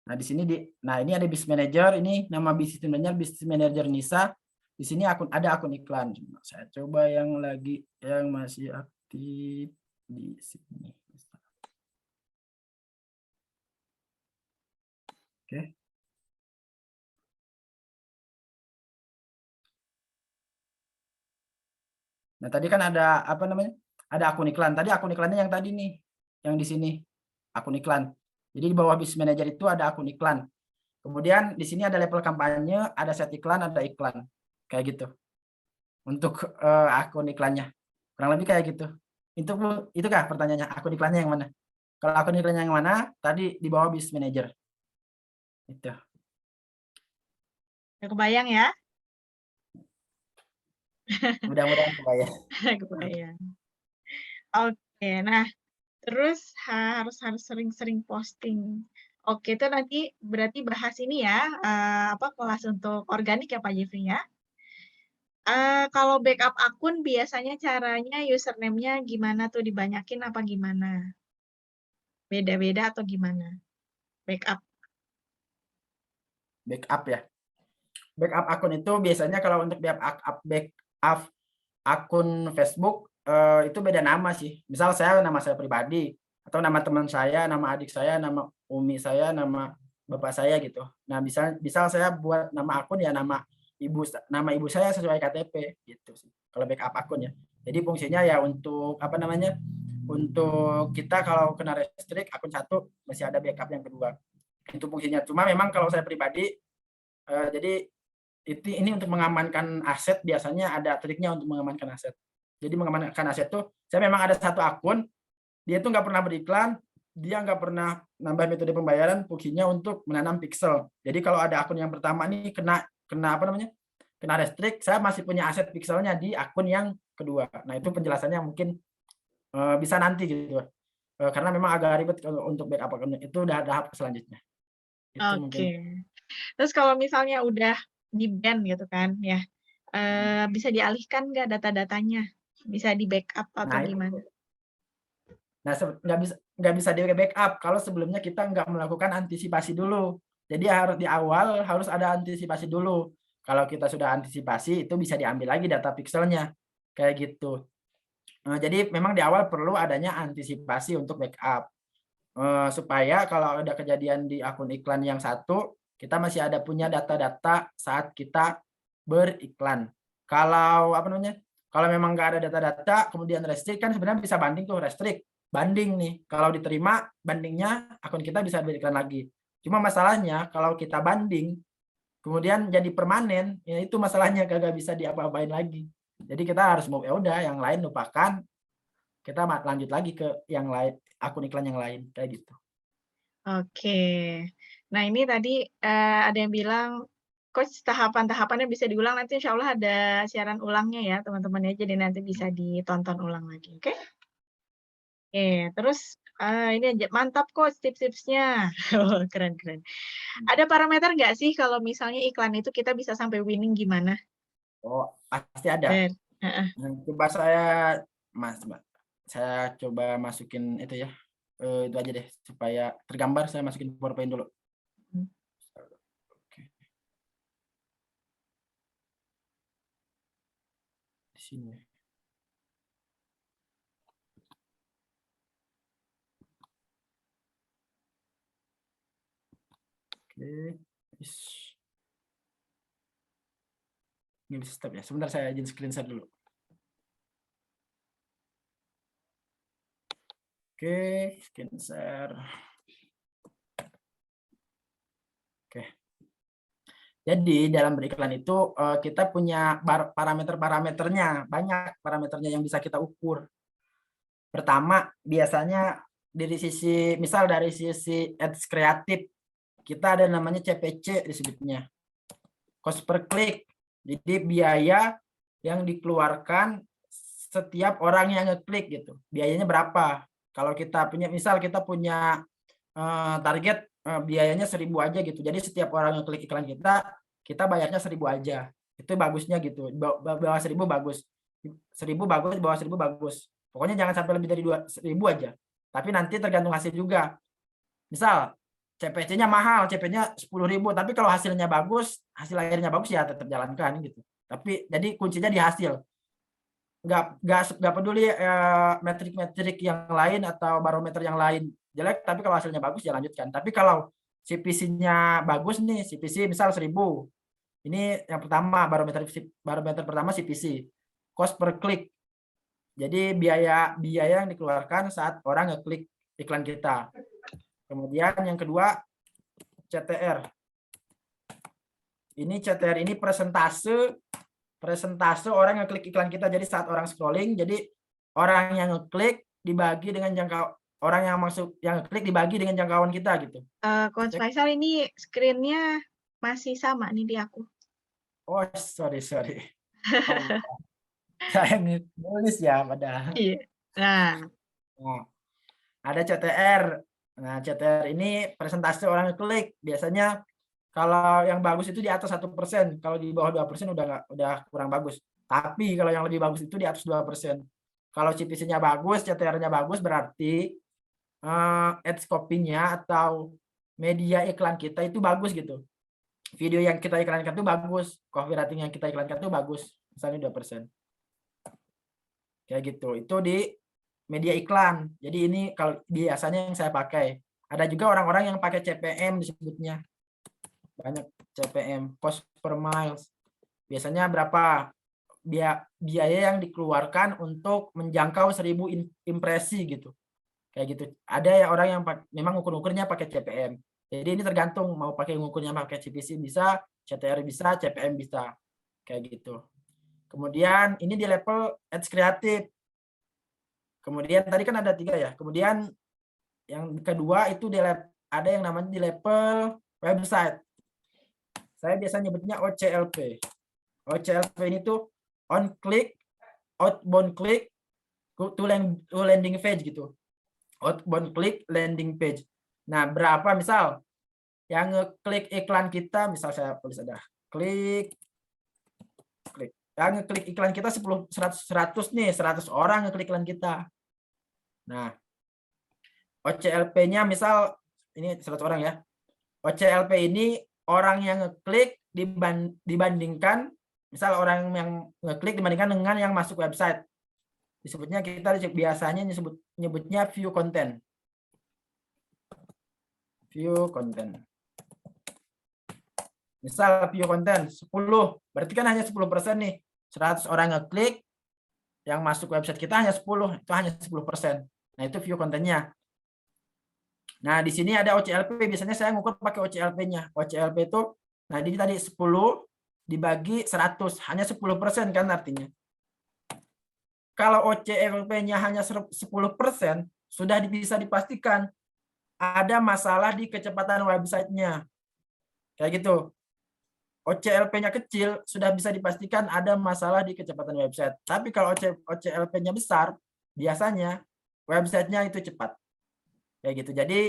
Nah, di sini ini ada business manager, ini nama business manager Nisa. Di sini ada akun iklan. Saya coba yang masih aktif di sini. Oke. Nah, tadi kan ada apa namanya? Ada akun iklan. Tadi akun iklannya yang tadi nih, yang di sini. Akun iklan. Jadi di bawah business manager itu ada akun iklan. Kemudian di sini ada level kampanye, ada set iklan, ada iklan. Kayak gitu. Untuk akun iklannya. Kurang lebih kayak gitu. Itu kah pertanyaannya? Akun iklannya yang mana? Kalau akun iklannya yang mana? Tadi di bawah business manager. Itu. Udah kebayang ya? Mudah-mudahan kebayang. Kebayang. Oke, nah terus harus sering-sering posting. Oke, itu nanti berarti bahas ini ya, kelas untuk organik ya Pak Jeffrey ya. Kalau backup akun biasanya caranya username-nya gimana tuh, dibanyakin apa gimana? Beda-beda atau gimana? Backup. Backup ya. Backup akun itu biasanya kalau untuk backup akun Facebook itu beda nama sih. Misal nama saya pribadi atau nama teman saya, nama adik saya, nama umi saya, nama bapak saya gitu. Nah, misal saya buat nama akun ya nama ibu saya sesuai KTP gitu sih. Kalau backup akun ya. Jadi fungsinya ya untuk apa namanya? Untuk kita kalau kena restrict akun satu masih ada backup yang kedua. Itu fungsinya. Cuma memang kalau saya pribadi jadi ini untuk mengamankan aset, biasanya ada triknya untuk mengamankan aset. Jadi mengamankan aset tuh, saya memang ada satu akun, dia tuh nggak pernah beriklan, dia nggak pernah nambah metode pembayaran, fungsinya untuk menanam pixel. Jadi kalau ada akun yang pertama nih kena apa namanya, kena restrict, saya masih punya aset pixelnya di akun yang kedua. Nah, itu penjelasannya mungkin bisa nanti gitu. Karena memang agak ribet untuk backup akunnya. Itu udah tahap selanjutnya. Itu mungkin. Oke. Terus kalau misalnya udah di-ban gitu kan ya, bisa dialihkan nggak data-datanya? Bisa di-backup atau Nah, gimana? Nah, nggak bisa di backup kalau sebelumnya kita nggak melakukan antisipasi dulu. Jadi harus di awal harus ada antisipasi dulu. Kalau kita sudah antisipasi itu bisa diambil lagi data pixelnya kayak gitu. Jadi memang di awal perlu adanya antisipasi untuk backup supaya kalau ada kejadian di akun iklan yang satu kita masih ada punya data-data saat kita beriklan. Kalau apa namanya? Kalau memang nggak ada data-data kemudian restrict kan sebenarnya bisa banding tuh restrict. Banding nih, kalau diterima bandingnya akun kita bisa beriklan lagi. Cuma masalahnya kalau kita banding kemudian jadi permanen, ya itu masalahnya kagak bisa diapa-apain lagi. Jadi kita harus mau ya udah yang lain lupakan, kita lanjut lagi ke yang lain, akun iklan yang lain kayak gitu. Oke. Nah, ini tadi ada yang bilang, Coach tahapan-tahapannya bisa diulang, nanti insya Allah ada siaran ulangnya ya teman-teman ya, jadi nanti bisa ditonton ulang lagi, oke? Oke, terus ini aja, mantap Coach tips-tipsnya. Keren-keren. Ada parameter nggak sih kalau misalnya iklan itu kita bisa sampai winning gimana? Oh, pasti ada. Coba saya coba masukin itu ya. Itu aja deh supaya tergambar, saya masukin PowerPoint dulu. Oke. Di sini. Oke. Ini bisa stop ya. Sebentar saya izin screenshot dulu. Oke, screen share. Oke. Jadi dalam beriklan itu kita punya parameter-parameternya, banyak parameternya yang bisa kita ukur. Pertama, biasanya dari sisi, misal dari sisi ads kreatif, kita ada namanya CPC disebutnya. Cost per click. Jadi biaya yang dikeluarkan setiap orang yang ngeklik gitu. Biayanya berapa? Kalau kita punya, misal kita punya target biayanya 1.000 aja gitu. Jadi setiap orang yang klik iklan kita bayarnya 1.000 aja. Itu bagusnya gitu. Bawah 1.000 bagus. 1.000 bagus, bawah 1.000 bagus. Pokoknya jangan sampai lebih dari 2.000 aja. Tapi nanti tergantung hasil juga. Misal CPC-nya mahal, CP-nya 10.000, tapi kalau hasilnya bagus, hasil akhirnya bagus ya tetap jalankan gitu. Tapi jadi kuncinya di hasil. Nggak peduli metrik-metrik yang lain atau barometer yang lain jelek, tapi kalau hasilnya bagus ya lanjutkan. Tapi kalau CPC-nya bagus nih, CPC misal 1.000. Ini yang pertama, barometer pertama CPC, cost per click. Jadi biaya yang dikeluarkan saat orang ngeklik iklan kita. Kemudian yang kedua CTR. Ini CTR ini persentase orang ngeklik iklan kita. Jadi saat orang scrolling, jadi orang yang ngeklik dibagi dengan orang yang ngeklik dibagi dengan jangkauan kita gitu. Coach Faisal, ini screen-nya masih sama nih di aku. Oh, sorry. Oh, saya nulis ya padahal. Iya. Nah, ada CTR. Nah, CTR ini persentase orang ngeklik. Biasanya kalau yang bagus itu di atas 1%, kalau di bawah 2% udah kurang bagus. Tapi kalau yang lebih bagus itu di atas 2%. Kalau CPC-nya bagus, CTR-nya bagus, berarti ads copy-nya atau media iklan kita itu bagus gitu. Video yang kita iklankan itu bagus, copywriting yang kita iklankan itu bagus, misalnya 2%. Kayak gitu. Itu di media iklan. Jadi ini kalau biasanya yang saya pakai. Ada juga orang-orang yang pakai CPM disebutnya. Banyak CPM, cost per miles. Biasanya berapa biaya yang dikeluarkan untuk menjangkau 1.000 impresi gitu. Kayak gitu. Ada ya orang yang memang ukur-ukurnya pakai CPM. Jadi ini tergantung mau pakai ukurnya pakai CPC bisa, CTR bisa, CPM bisa. Kayak gitu. Kemudian ini di level ads kreatif. Kemudian tadi kan ada 3 ya. Kemudian yang kedua itu ada yang namanya di level website. Saya biasanya nyebutnya OCLP. OCLP ini tuh on click, outbound click to landing page gitu. Outbound click, landing page. Nah, berapa misal yang ngeklik iklan kita, misal saya tulis ada klik. Yang ngeklik iklan kita 100 nih, 100 orang ngeklik iklan kita. Nah, OCLP-nya misal ini 100 orang ya. OCLP ini orang yang ngeklik dibandingkan, misal orang yang ngeklik dibandingkan dengan yang masuk website. Disebutnya kita biasanya nyebutnya view content. View content. Misal view content 10, berarti kan hanya 10% nih. 100 orang ngeklik, yang masuk website kita hanya 10, itu hanya 10%. Nah, itu view kontennya. Nah, di sini ada OCLP, biasanya saya ngukur pakai OCLP-nya. OCLP itu, nah ini tadi 10 dibagi 100, hanya 10% kan artinya. Kalau OCLP-nya hanya 10%, sudah bisa dipastikan ada masalah di kecepatan website-nya. Kayak gitu. OCLP-nya kecil, sudah bisa dipastikan ada masalah di kecepatan website. Tapi kalau OCLP-nya besar, biasanya website-nya itu cepat. Kayak gitu. Jadi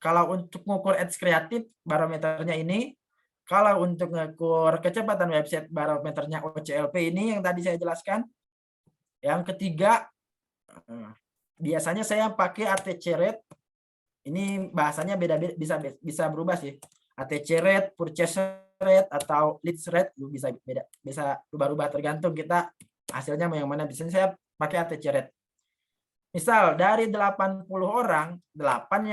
kalau untuk mengukur ads kreatif, barometernya ini. Kalau untuk mengukur kecepatan website, barometernya OCLP ini yang tadi saya jelaskan. Yang ketiga, biasanya saya pakai ATC rate. Ini bahasanya beda-beda, bisa berubah sih. ATC rate, purchase rate, atau leads rate bisa berubah-ubah tergantung kita hasilnya mau yang mana. Biasanya saya pakai ATC rate. Misal dari 80 orang, 8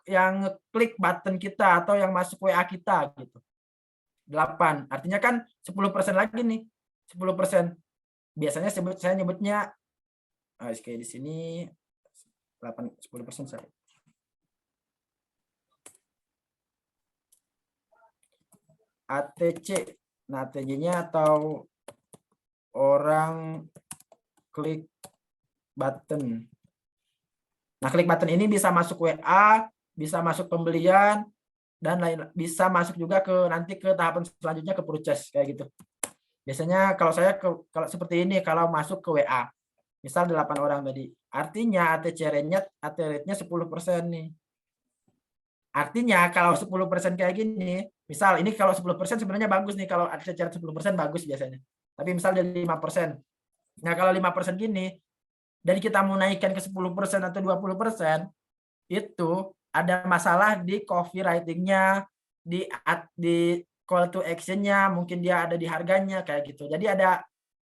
yang klik button kita atau yang masuk WA kita gitu. 8. Artinya kan 10% lagi nih. 10%. Biasanya saya nyebutnya kayak di sini 10% sorry. ATC. Nah, ATC-nya atau orang klik button. Nah, klik button ini bisa masuk WA, bisa masuk pembelian, dan lain, bisa masuk juga ke nanti ke tahapan selanjutnya ke purchase kayak gitu. Biasanya kalau saya kalau seperti ini, kalau masuk ke WA, misal 8 orang tadi, artinya ATC rate-nya 10% nih. Artinya kalau 10% kayak gini, misal ini kalau 10% sebenarnya bagus nih, kalau ATC rate 10% bagus biasanya. Tapi misal dari 5%. Nah, kalau 5% gini, dan kita mau naikkan ke 10% atau 20%, itu ada masalah di copywriting-nya, di call to action-nya, mungkin dia ada di harganya kayak gitu. Jadi ada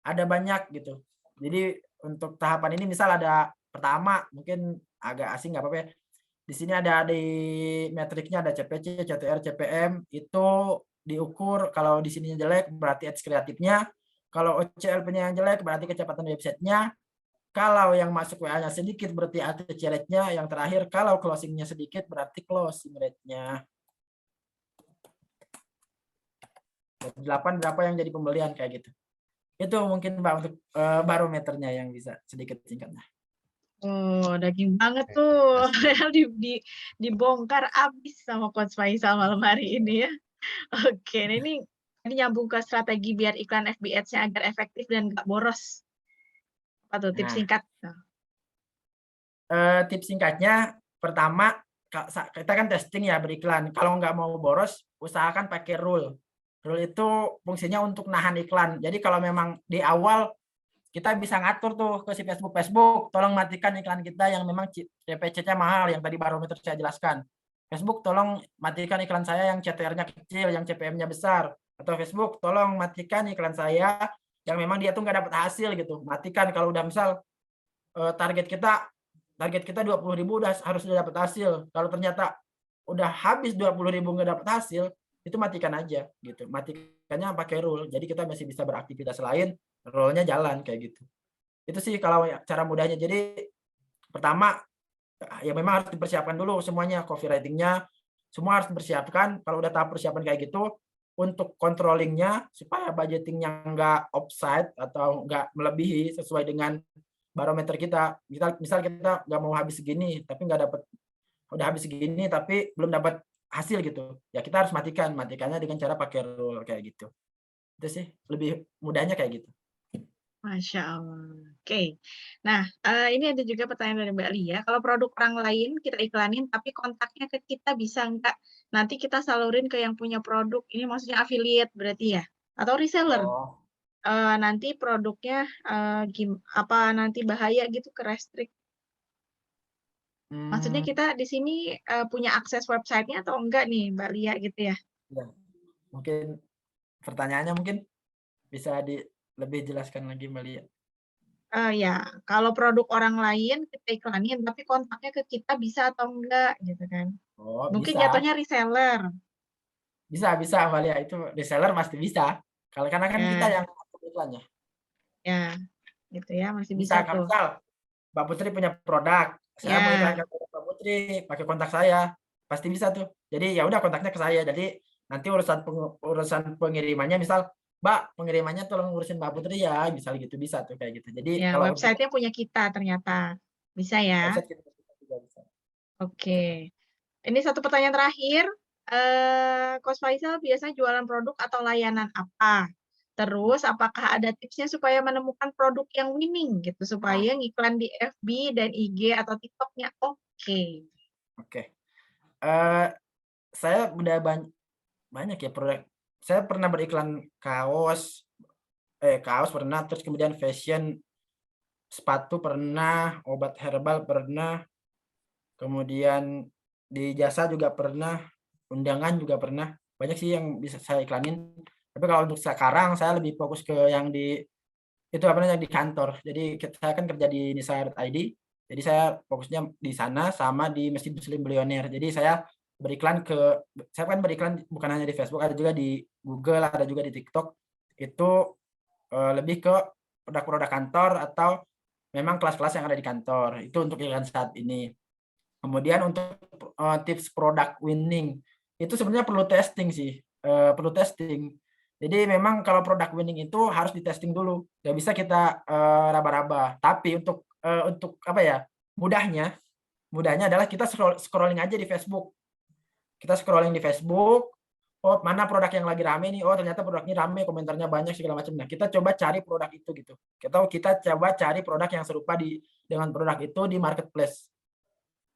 banyak gitu. Jadi untuk tahapan ini misal ada pertama, mungkin agak asing nggak apa-apa ya. Di sini ada di metriknya ada CPC, CTR, CPM, itu diukur. Kalau di sininya jelek berarti ads kreatifnya. Kalau OCLP-nya yang jelek berarti kecepatan websitenya. Kalau yang masuk WA-nya sedikit berarti ATC rate-nya. Yang terakhir kalau closing-nya sedikit berarti closing rate-nya. 8 berapa yang jadi pembelian kayak gitu. Itu mungkin Mbak untuk barometernya yang bisa sedikit singkatnya. Oh, daging banget tuh. Dibongkar abis sama Coach Faisal malam hari ini ya. Oke, nah ini nyambung ke strategi biar iklan FB Ads-nya agar efektif dan nggak boros. Apa tuh tips Nah, singkat? tips singkatnya, pertama kita kan testing ya beriklan. Kalau nggak mau boros, usahakan pakai rule. Rule itu fungsinya untuk nahan iklan. Jadi kalau memang di awal kita bisa ngatur tuh ke si Facebook, tolong matikan iklan kita yang memang CPC-nya mahal, yang tadi barometer saya jelaskan. Facebook, tolong matikan iklan saya yang CTR-nya kecil, yang CPM-nya besar. Atau Facebook, tolong matikan iklan saya yang memang dia tuh nggak dapat hasil gitu. Matikan kalau udah misal target kita 20.000 harus udah dapat hasil. Kalau ternyata udah habis 20.000 nggak dapat hasil, itu matikan aja gitu. Matikannya pakai rule. Jadi kita masih bisa beraktivitas lain, rule-nya jalan kayak gitu. Itu sih kalau cara mudahnya. Jadi pertama ya memang harus dipersiapkan dulu semuanya, copywriting-nya semua harus dipersiapkan. Kalau udah tahap persiapan kayak gitu, untuk controlling-nya supaya budgeting-nya nggak offside atau nggak melebihi sesuai dengan barometer kita. Misal kita nggak mau habis segini tapi nggak dapat, udah habis segini tapi belum dapat hasil gitu, ya kita harus matikannya dengan cara pakai rule kayak gitu. Itu sih lebih mudahnya kayak gitu. Masya Allah. Oke. Nah, ini ada juga pertanyaan dari Mbak Lia. Kalau produk orang lain kita iklanin, tapi kontaknya ke kita bisa nggak? Nanti kita salurin ke yang punya produk. Ini maksudnya affiliate berarti ya? Atau reseller? Oh. Nanti produknya apa nanti bahaya gitu ke restrict? Maksudnya kita di sini punya akses websitenya atau enggak nih Mbak Lia gitu ya? Ya, mungkin pertanyaannya mungkin bisa lebih jelaskan lagi Mbak Lia. Ya, kalau produk orang lain kita iklanin, tapi kontaknya ke kita bisa atau enggak gitu kan? Oh, Mungkin bisa. jatuhnya reseller. Bisa Mbak Lia, itu reseller pasti bisa. Karena kan kita yang iklannya. Ya, gitu ya, masih Bisa bisa tuh. misal Mbak Putri punya produk, saya mau iklankan Mbak Putri, pakai kontak saya, pasti bisa tuh. Jadi ya udah kontaknya ke saya. Jadi nanti urusan pengirimannya, misal Mbak pengirimannya tolong urusin Mbak Putri ya, misal gitu bisa tuh kayak gitu. Jadi Ya, kalau website-nya punya kita ternyata. Bisa ya? website kita juga bisa. Oke. Ini satu pertanyaan terakhir. Coach Faisal biasanya jualan produk atau layanan apa? Terus apakah ada tipsnya supaya menemukan produk yang winning gitu, supaya ngiklan di FB dan IG atau TikTok-nya oke? Oke. Saya udah banyak ya produk. Saya pernah beriklan kaos pernah, terus kemudian fashion, sepatu pernah, obat herbal pernah, kemudian di jasa juga pernah, undangan juga pernah. Banyak sih yang bisa saya iklanin. Tapi kalau untuk sekarang saya lebih fokus ke yang di di kantor. Jadi saya kan kerja di Nisa.id. Jadi saya fokusnya di sana sama di Masjid Muslim Billionaire. Jadi saya kan beriklan bukan hanya di Facebook, ada juga di Google, ada juga di TikTok. Itu lebih ke produk-produk kantor atau memang kelas-kelas yang ada di kantor. Itu untuk iklan saat ini. Kemudian untuk tips product winning, itu sebenarnya perlu testing sih, perlu testing. Jadi memang kalau product winning itu harus di-testing dulu, nggak bisa kita raba-raba. Tapi untuk apa ya, mudahnya adalah kita scrolling aja di Facebook. Kita scrolling di Facebook, oh mana produk yang lagi rame nih, oh ternyata produknya rame, komentarnya banyak segala macam. Nah, kita coba cari produk itu gitu. Kita coba cari produk yang serupa dengan produk itu di marketplace.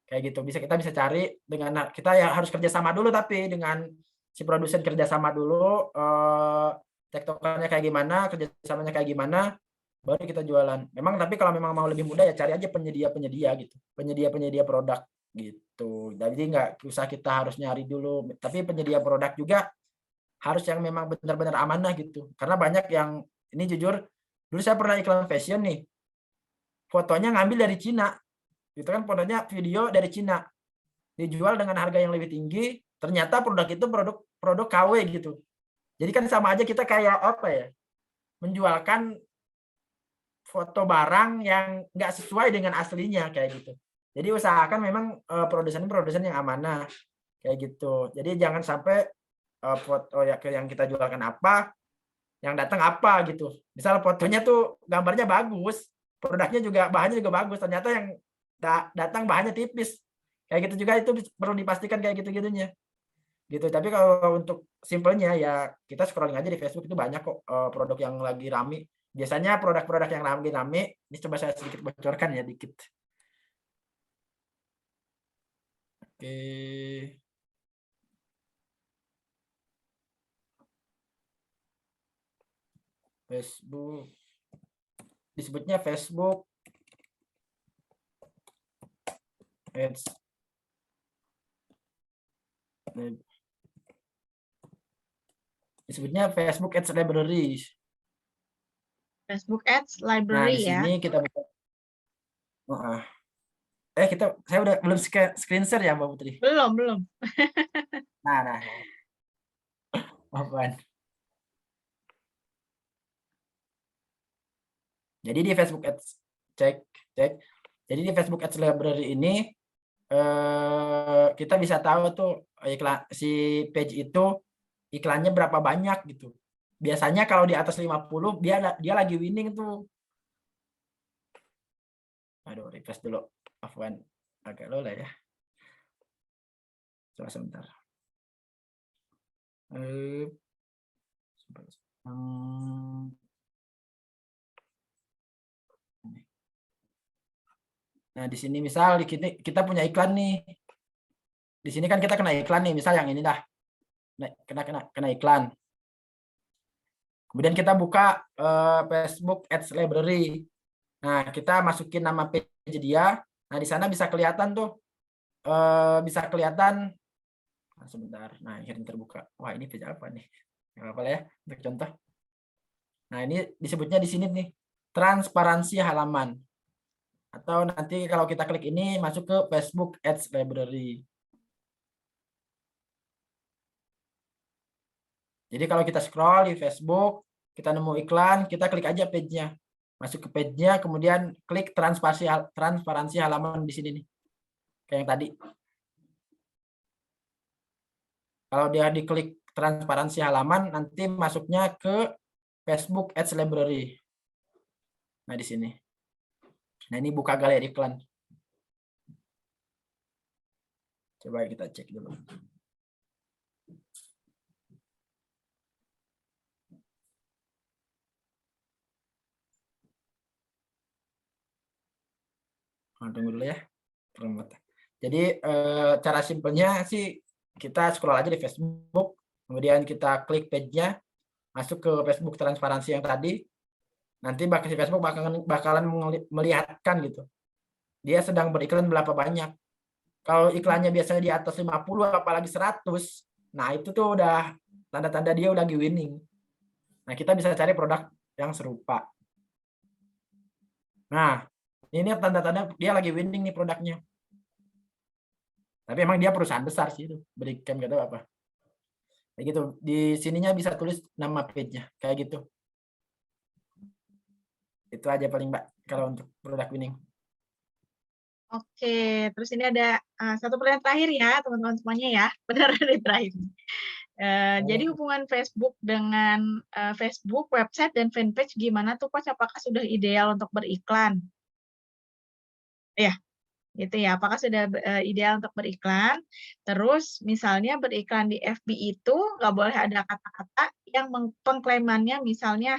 Kayak gitu. Kita bisa cari dengan kita ya harus kerjasama dulu, tapi dengan si produsen kerjasama dulu, tektokannya kayak gimana, kerjasamanya kayak gimana, baru kita jualan. Tapi kalau memang mau lebih mudah ya cari aja penyedia gitu, penyedia produk gitu. Jadi nggak usah kita harus nyari dulu, tapi penyedia produk juga harus yang memang benar-benar amanah gitu. Karena banyak yang ini jujur, dulu saya pernah iklan fashion nih, fotonya ngambil dari Cina. Itu kan fotonya video dari Cina, dijual dengan harga yang lebih tinggi, ternyata produk itu produk KW gitu. Jadi kan sama aja kita kayak apa ya, menjualkan foto barang yang nggak sesuai dengan aslinya kayak gitu. Jadi usahakan memang produsen yang amanah kayak gitu. Jadi jangan sampai foto yang kita jualkan apa, yang datang apa gitu. Misal fotonya tuh gambarnya bagus, produknya juga bahannya juga bagus, ternyata yang datang bahannya tipis. Kayak gitu juga, itu perlu dipastikan kayak gitu-gitunya. Gitu. Tapi kalau untuk simpelnya ya kita scrolling aja di Facebook, itu banyak kok produk yang lagi rame. Biasanya produk-produk yang lagi rame, ini coba saya sedikit bocorkan ya dikit. Oke. Facebook. Disebutnya Facebook Ads. Disebutnya Facebook Ads Library. Facebook Ads Nah, Library di ya. sini kita buka. Saya udah belum screen share ya, Mbak Putri? Belum. Nah. Apaan? Jadi di Facebook Ads cek. Jadi di Facebook Ads Library ini kita bisa tahu tuh si page itu iklannya berapa banyak gitu. Biasanya kalau di atas 50 dia lagi winning tuh. Aduh, refresh dulu. Afwan, agak lola ya. Coba sebentar. Nah, di sini misal kita punya iklan nih. Di sini kan kita kena iklan nih, misal yang ini dah. Kena iklan. Kemudian kita buka Facebook Ads Library. Nah, kita masukin nama page dia. Nah, di sana bisa kelihatan tuh. Sebentar. Nah, akhirnya terbuka. Wah, ini page apa nih? Nggak apa-apa ya, untuk contoh. Nah, ini disebutnya di sini nih, transparansi halaman. Atau nanti kalau kita klik ini, masuk ke Facebook Ads Library. Jadi kalau kita scroll di Facebook, kita nemu iklan, kita klik aja page-nya. Masuk ke page-nya, kemudian klik transparansi halaman di sini nih. Kayak yang tadi. Kalau dia diklik transparansi halaman, nanti masuknya ke Facebook Ads Library. Nah, di sini. Nah, ini buka galeri iklan. Coba kita cek dulu. Tunggu dulu ya. Jadi cara simpelnya sih kita scroll aja di Facebook, kemudian kita klik page-nya, masuk ke Facebook transparansi yang tadi. Nanti si Facebook bakalan melihatkan gitu. Dia sedang beriklan berapa banyak. Kalau iklannya biasanya di atas 50 apalagi 100, nah itu tuh udah tanda-tanda dia udah lagi winning. Nah, kita bisa cari produk yang serupa. Nah, ini tanda-tanda dia lagi winning nih produknya. Tapi emang dia perusahaan besar sih itu, Berikem gitu apa. Kayak gitu. Di sininya bisa tulis nama page-nya kayak gitu. Itu aja paling, Mbak. kalau untuk produk winning. Oke, terus ini ada satu pertanyaan terakhir ya teman-teman semuanya ya, beneran di terakhir. Jadi hubungan Facebook dengan Facebook, website, dan fanpage gimana tuh Coach? Apakah sudah ideal untuk beriklan? Ya, gitu ya. Apakah sudah ideal untuk beriklan? Terus misalnya beriklan di FB itu nggak boleh ada kata-kata yang pengklaimannya misalnya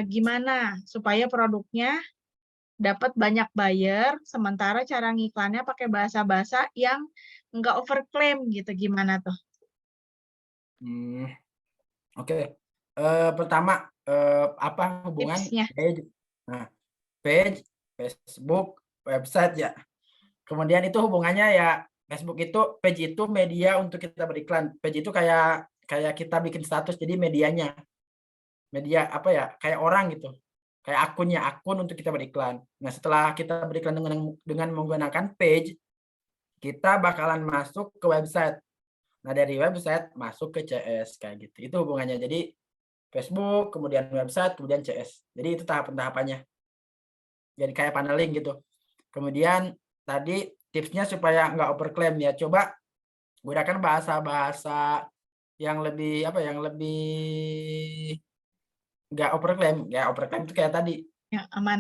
gimana supaya produknya dapat banyak buyer, sementara cara ngiklannya pakai bahasa-bahasa yang nggak overclaim gitu, gimana tuh? Oke. Pertama, apa hubungan Tipsnya. page, page, Facebook, website ya. Kemudian itu hubungannya ya, Facebook itu, page itu media untuk kita beriklan. Page itu kayak kita bikin status, jadi medianya. Media apa ya, kayak orang gitu. Kayak akun untuk kita beriklan. Nah, setelah kita beriklan dengan menggunakan page, kita bakalan masuk ke website. Nah, dari website masuk ke CS kayak gitu. Itu hubungannya. Jadi Facebook, kemudian website, kemudian CS. Jadi itu tahapan-tahapannya. Jadi kayak paneling gitu. Kemudian tadi tipsnya supaya nggak overclaim ya. Coba gunakan bahasa-bahasa yang lebih apa, yang lebih nggak overclaim. Ya overclaim itu kayak tadi. Yang aman.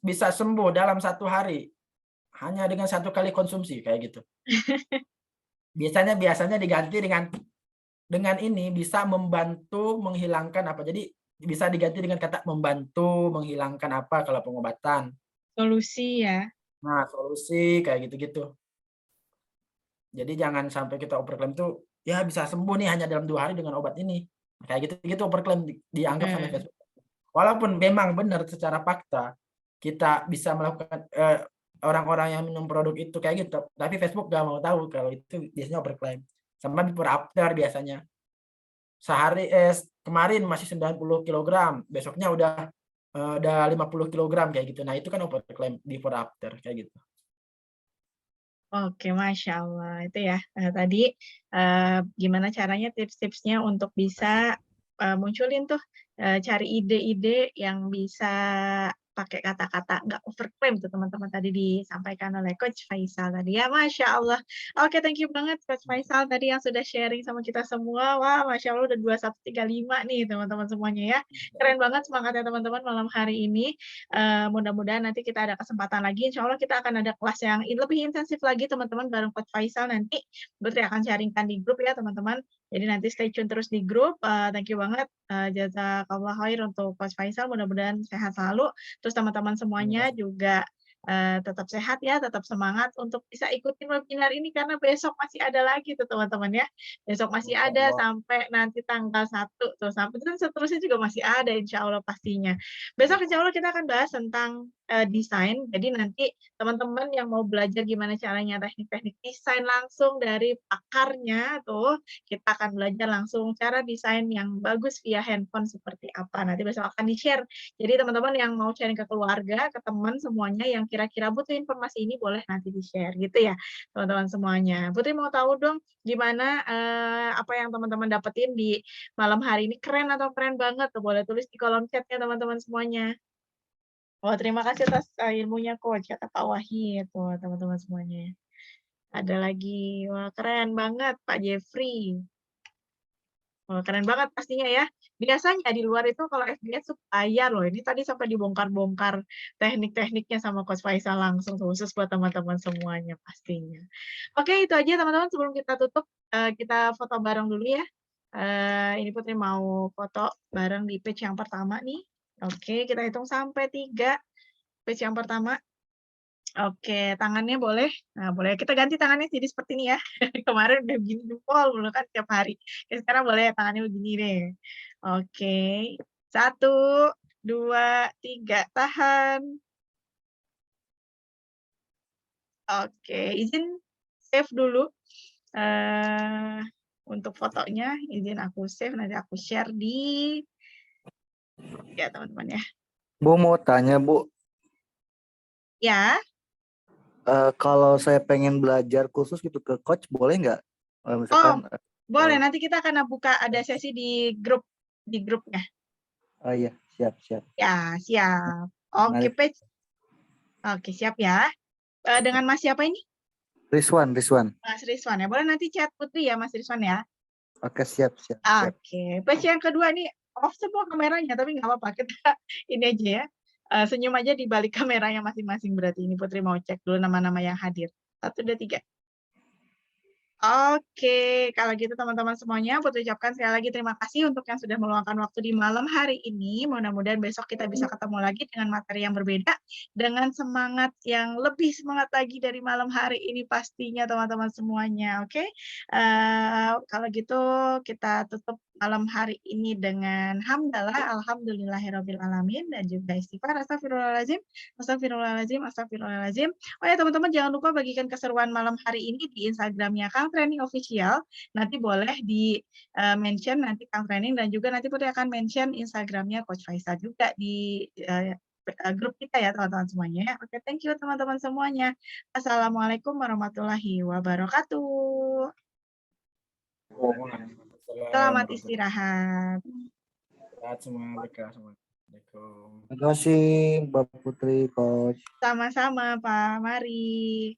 Bisa sembuh dalam 1 hari hanya dengan 1 kali konsumsi kayak gitu. Biasanya diganti dengan ini bisa membantu menghilangkan apa. Jadi bisa diganti dengan kata membantu menghilangkan apa kalau pengobatan. Solusi ya. Nah, solusi kayak gitu-gitu. Jadi jangan sampai kita overclaim tuh ya bisa sembuh nih hanya dalam 2 hari dengan obat ini. Kayak gitu-gitu overclaim dianggap sama Facebook. Walaupun memang benar secara fakta kita bisa melakukan orang-orang yang minum produk itu kayak gitu, tapi Facebook nggak mau tahu kalau itu biasanya overclaim. Sama before after biasanya. Sehari kemarin masih 90 kg, besoknya udah 50 kg kayak gitu. Nah, itu kan overclaim before after kayak gitu. Oke, Masya Allah. Itu ya, tadi gimana caranya tips-tipsnya untuk bisa munculin tuh, cari ide-ide yang bisa pakai kata-kata nggak overclaim tuh teman-teman tadi disampaikan oleh Coach Faisal tadi ya, Masya Allah. Oke, thank you banget Coach Faisal tadi yang sudah sharing sama kita semua. Wah, Masya Allah udah 2135 nih teman-teman semuanya ya. Keren banget semangatnya teman-teman malam hari ini. Mudah-mudahan nanti kita ada kesempatan lagi. Insya Allah kita akan ada kelas yang lebih intensif lagi teman-teman bareng Coach Faisal nanti. Putri akan sharingkan di grup ya teman-teman. Jadi nanti stay tune terus di grup. Thank you banget. Jazakallah khair untuk Coach Faisal. Mudah-mudahan sehat selalu. Terus teman-teman semuanya juga tetap sehat ya, tetap semangat untuk bisa ikutin webinar ini karena besok masih ada lagi tuh teman-teman ya. Besok masih ada sampai nanti tanggal 1 tuh, sampai dan seterusnya juga masih ada insya Allah pastinya. Besok insya Allah kita akan bahas tentang desain. Jadi nanti teman-teman yang mau belajar gimana caranya teknik-teknik desain langsung dari pakarnya tuh, kita akan belajar langsung cara desain yang bagus via handphone seperti apa. Nanti besok akan di-share. Jadi teman-teman yang mau sharing ke keluarga, ke teman semuanya yang kira-kira butuh informasi ini boleh nanti di-share gitu ya teman-teman semuanya. Putri mau tahu dong gimana apa yang teman-teman dapetin di malam hari ini, keren atau keren banget tuh, boleh tulis di kolom chatnya teman-teman semuanya. Oh, terima kasih atas ilmunya Coach, kata Pak Wahid tuh teman-teman semuanya. Ada lagi, wah keren banget Pak Jeffrey. Oh, keren banget pastinya ya. Biasanya di luar itu kalau FBS tuh bayar loh. Ini tadi sampai dibongkar-bongkar teknik-tekniknya sama Coach Faisal langsung, khusus buat teman-teman semuanya pastinya. Oke, itu aja teman-teman. Sebelum kita tutup, kita foto bareng dulu ya. Ini Putri mau foto bareng di page yang pertama nih. Oke, kita hitung sampai 3. Page yang pertama. Oke, tangannya boleh. Nah, boleh kita ganti tangannya jadi seperti ini ya. Kemarin udah begini jempol dulu kan tiap hari. Ya, sekarang boleh tangannya begini deh. Oke. 1, 2, 3. Tahan. Oke, izin save dulu. Untuk fotonya, izin aku save. Nanti aku share di... Ya, teman-teman ya. Bu, mau tanya, Bu. Ya. Kalau saya pengen belajar khusus gitu ke coach, boleh nggak? Misalkan, boleh. Nanti kita akan buka ada sesi di grupnya. Oh iya, siap. Ya, siap. Oke, Menarik. Pec. Oke, siap ya. Dengan Mas siapa ini? Rizwan. Mas Rizwan ya. Boleh nanti chat Putri ya, Mas Rizwan ya. Oke, siap. Oke, Pec yang kedua nih off semua kameranya, tapi nggak apa-apa. Kita ini aja ya. Senyum aja di balik kameranya masing-masing berarti. Ini Putri mau cek dulu nama-nama yang hadir. 1, 2, 3. Oke, kalau gitu teman-teman semuanya, Putri ucapkan sekali lagi terima kasih untuk yang sudah meluangkan waktu di malam hari ini. Mudah-mudahan besok kita bisa ketemu lagi dengan materi yang berbeda, dengan semangat yang lebih semangat lagi dari malam hari ini pastinya teman-teman semuanya. Oke, kalau gitu kita tutup malam hari ini dengan hamdalah, alhamdulillahirobbilalamin, dan juga istighfar, astagfirullahaladzim, astagfirullahaladzim, astagfirullahaladzim. Oh ya teman-teman, jangan lupa bagikan keseruan malam hari ini di Instagramnya Kang Training Official. Nanti boleh di mention nanti Kang Training, dan juga nanti Putri akan mention Instagramnya Coach Faisal juga di grup kita ya teman-teman semuanya. Oke, thank you teman-teman semuanya. Assalamualaikum warahmatullahi wabarakatuh. Selamat istirahat. Sehat semua, berkah semua. Assalamualaikum. Terima kasih Mbak Putri, Coach. Sama-sama Pak, mari.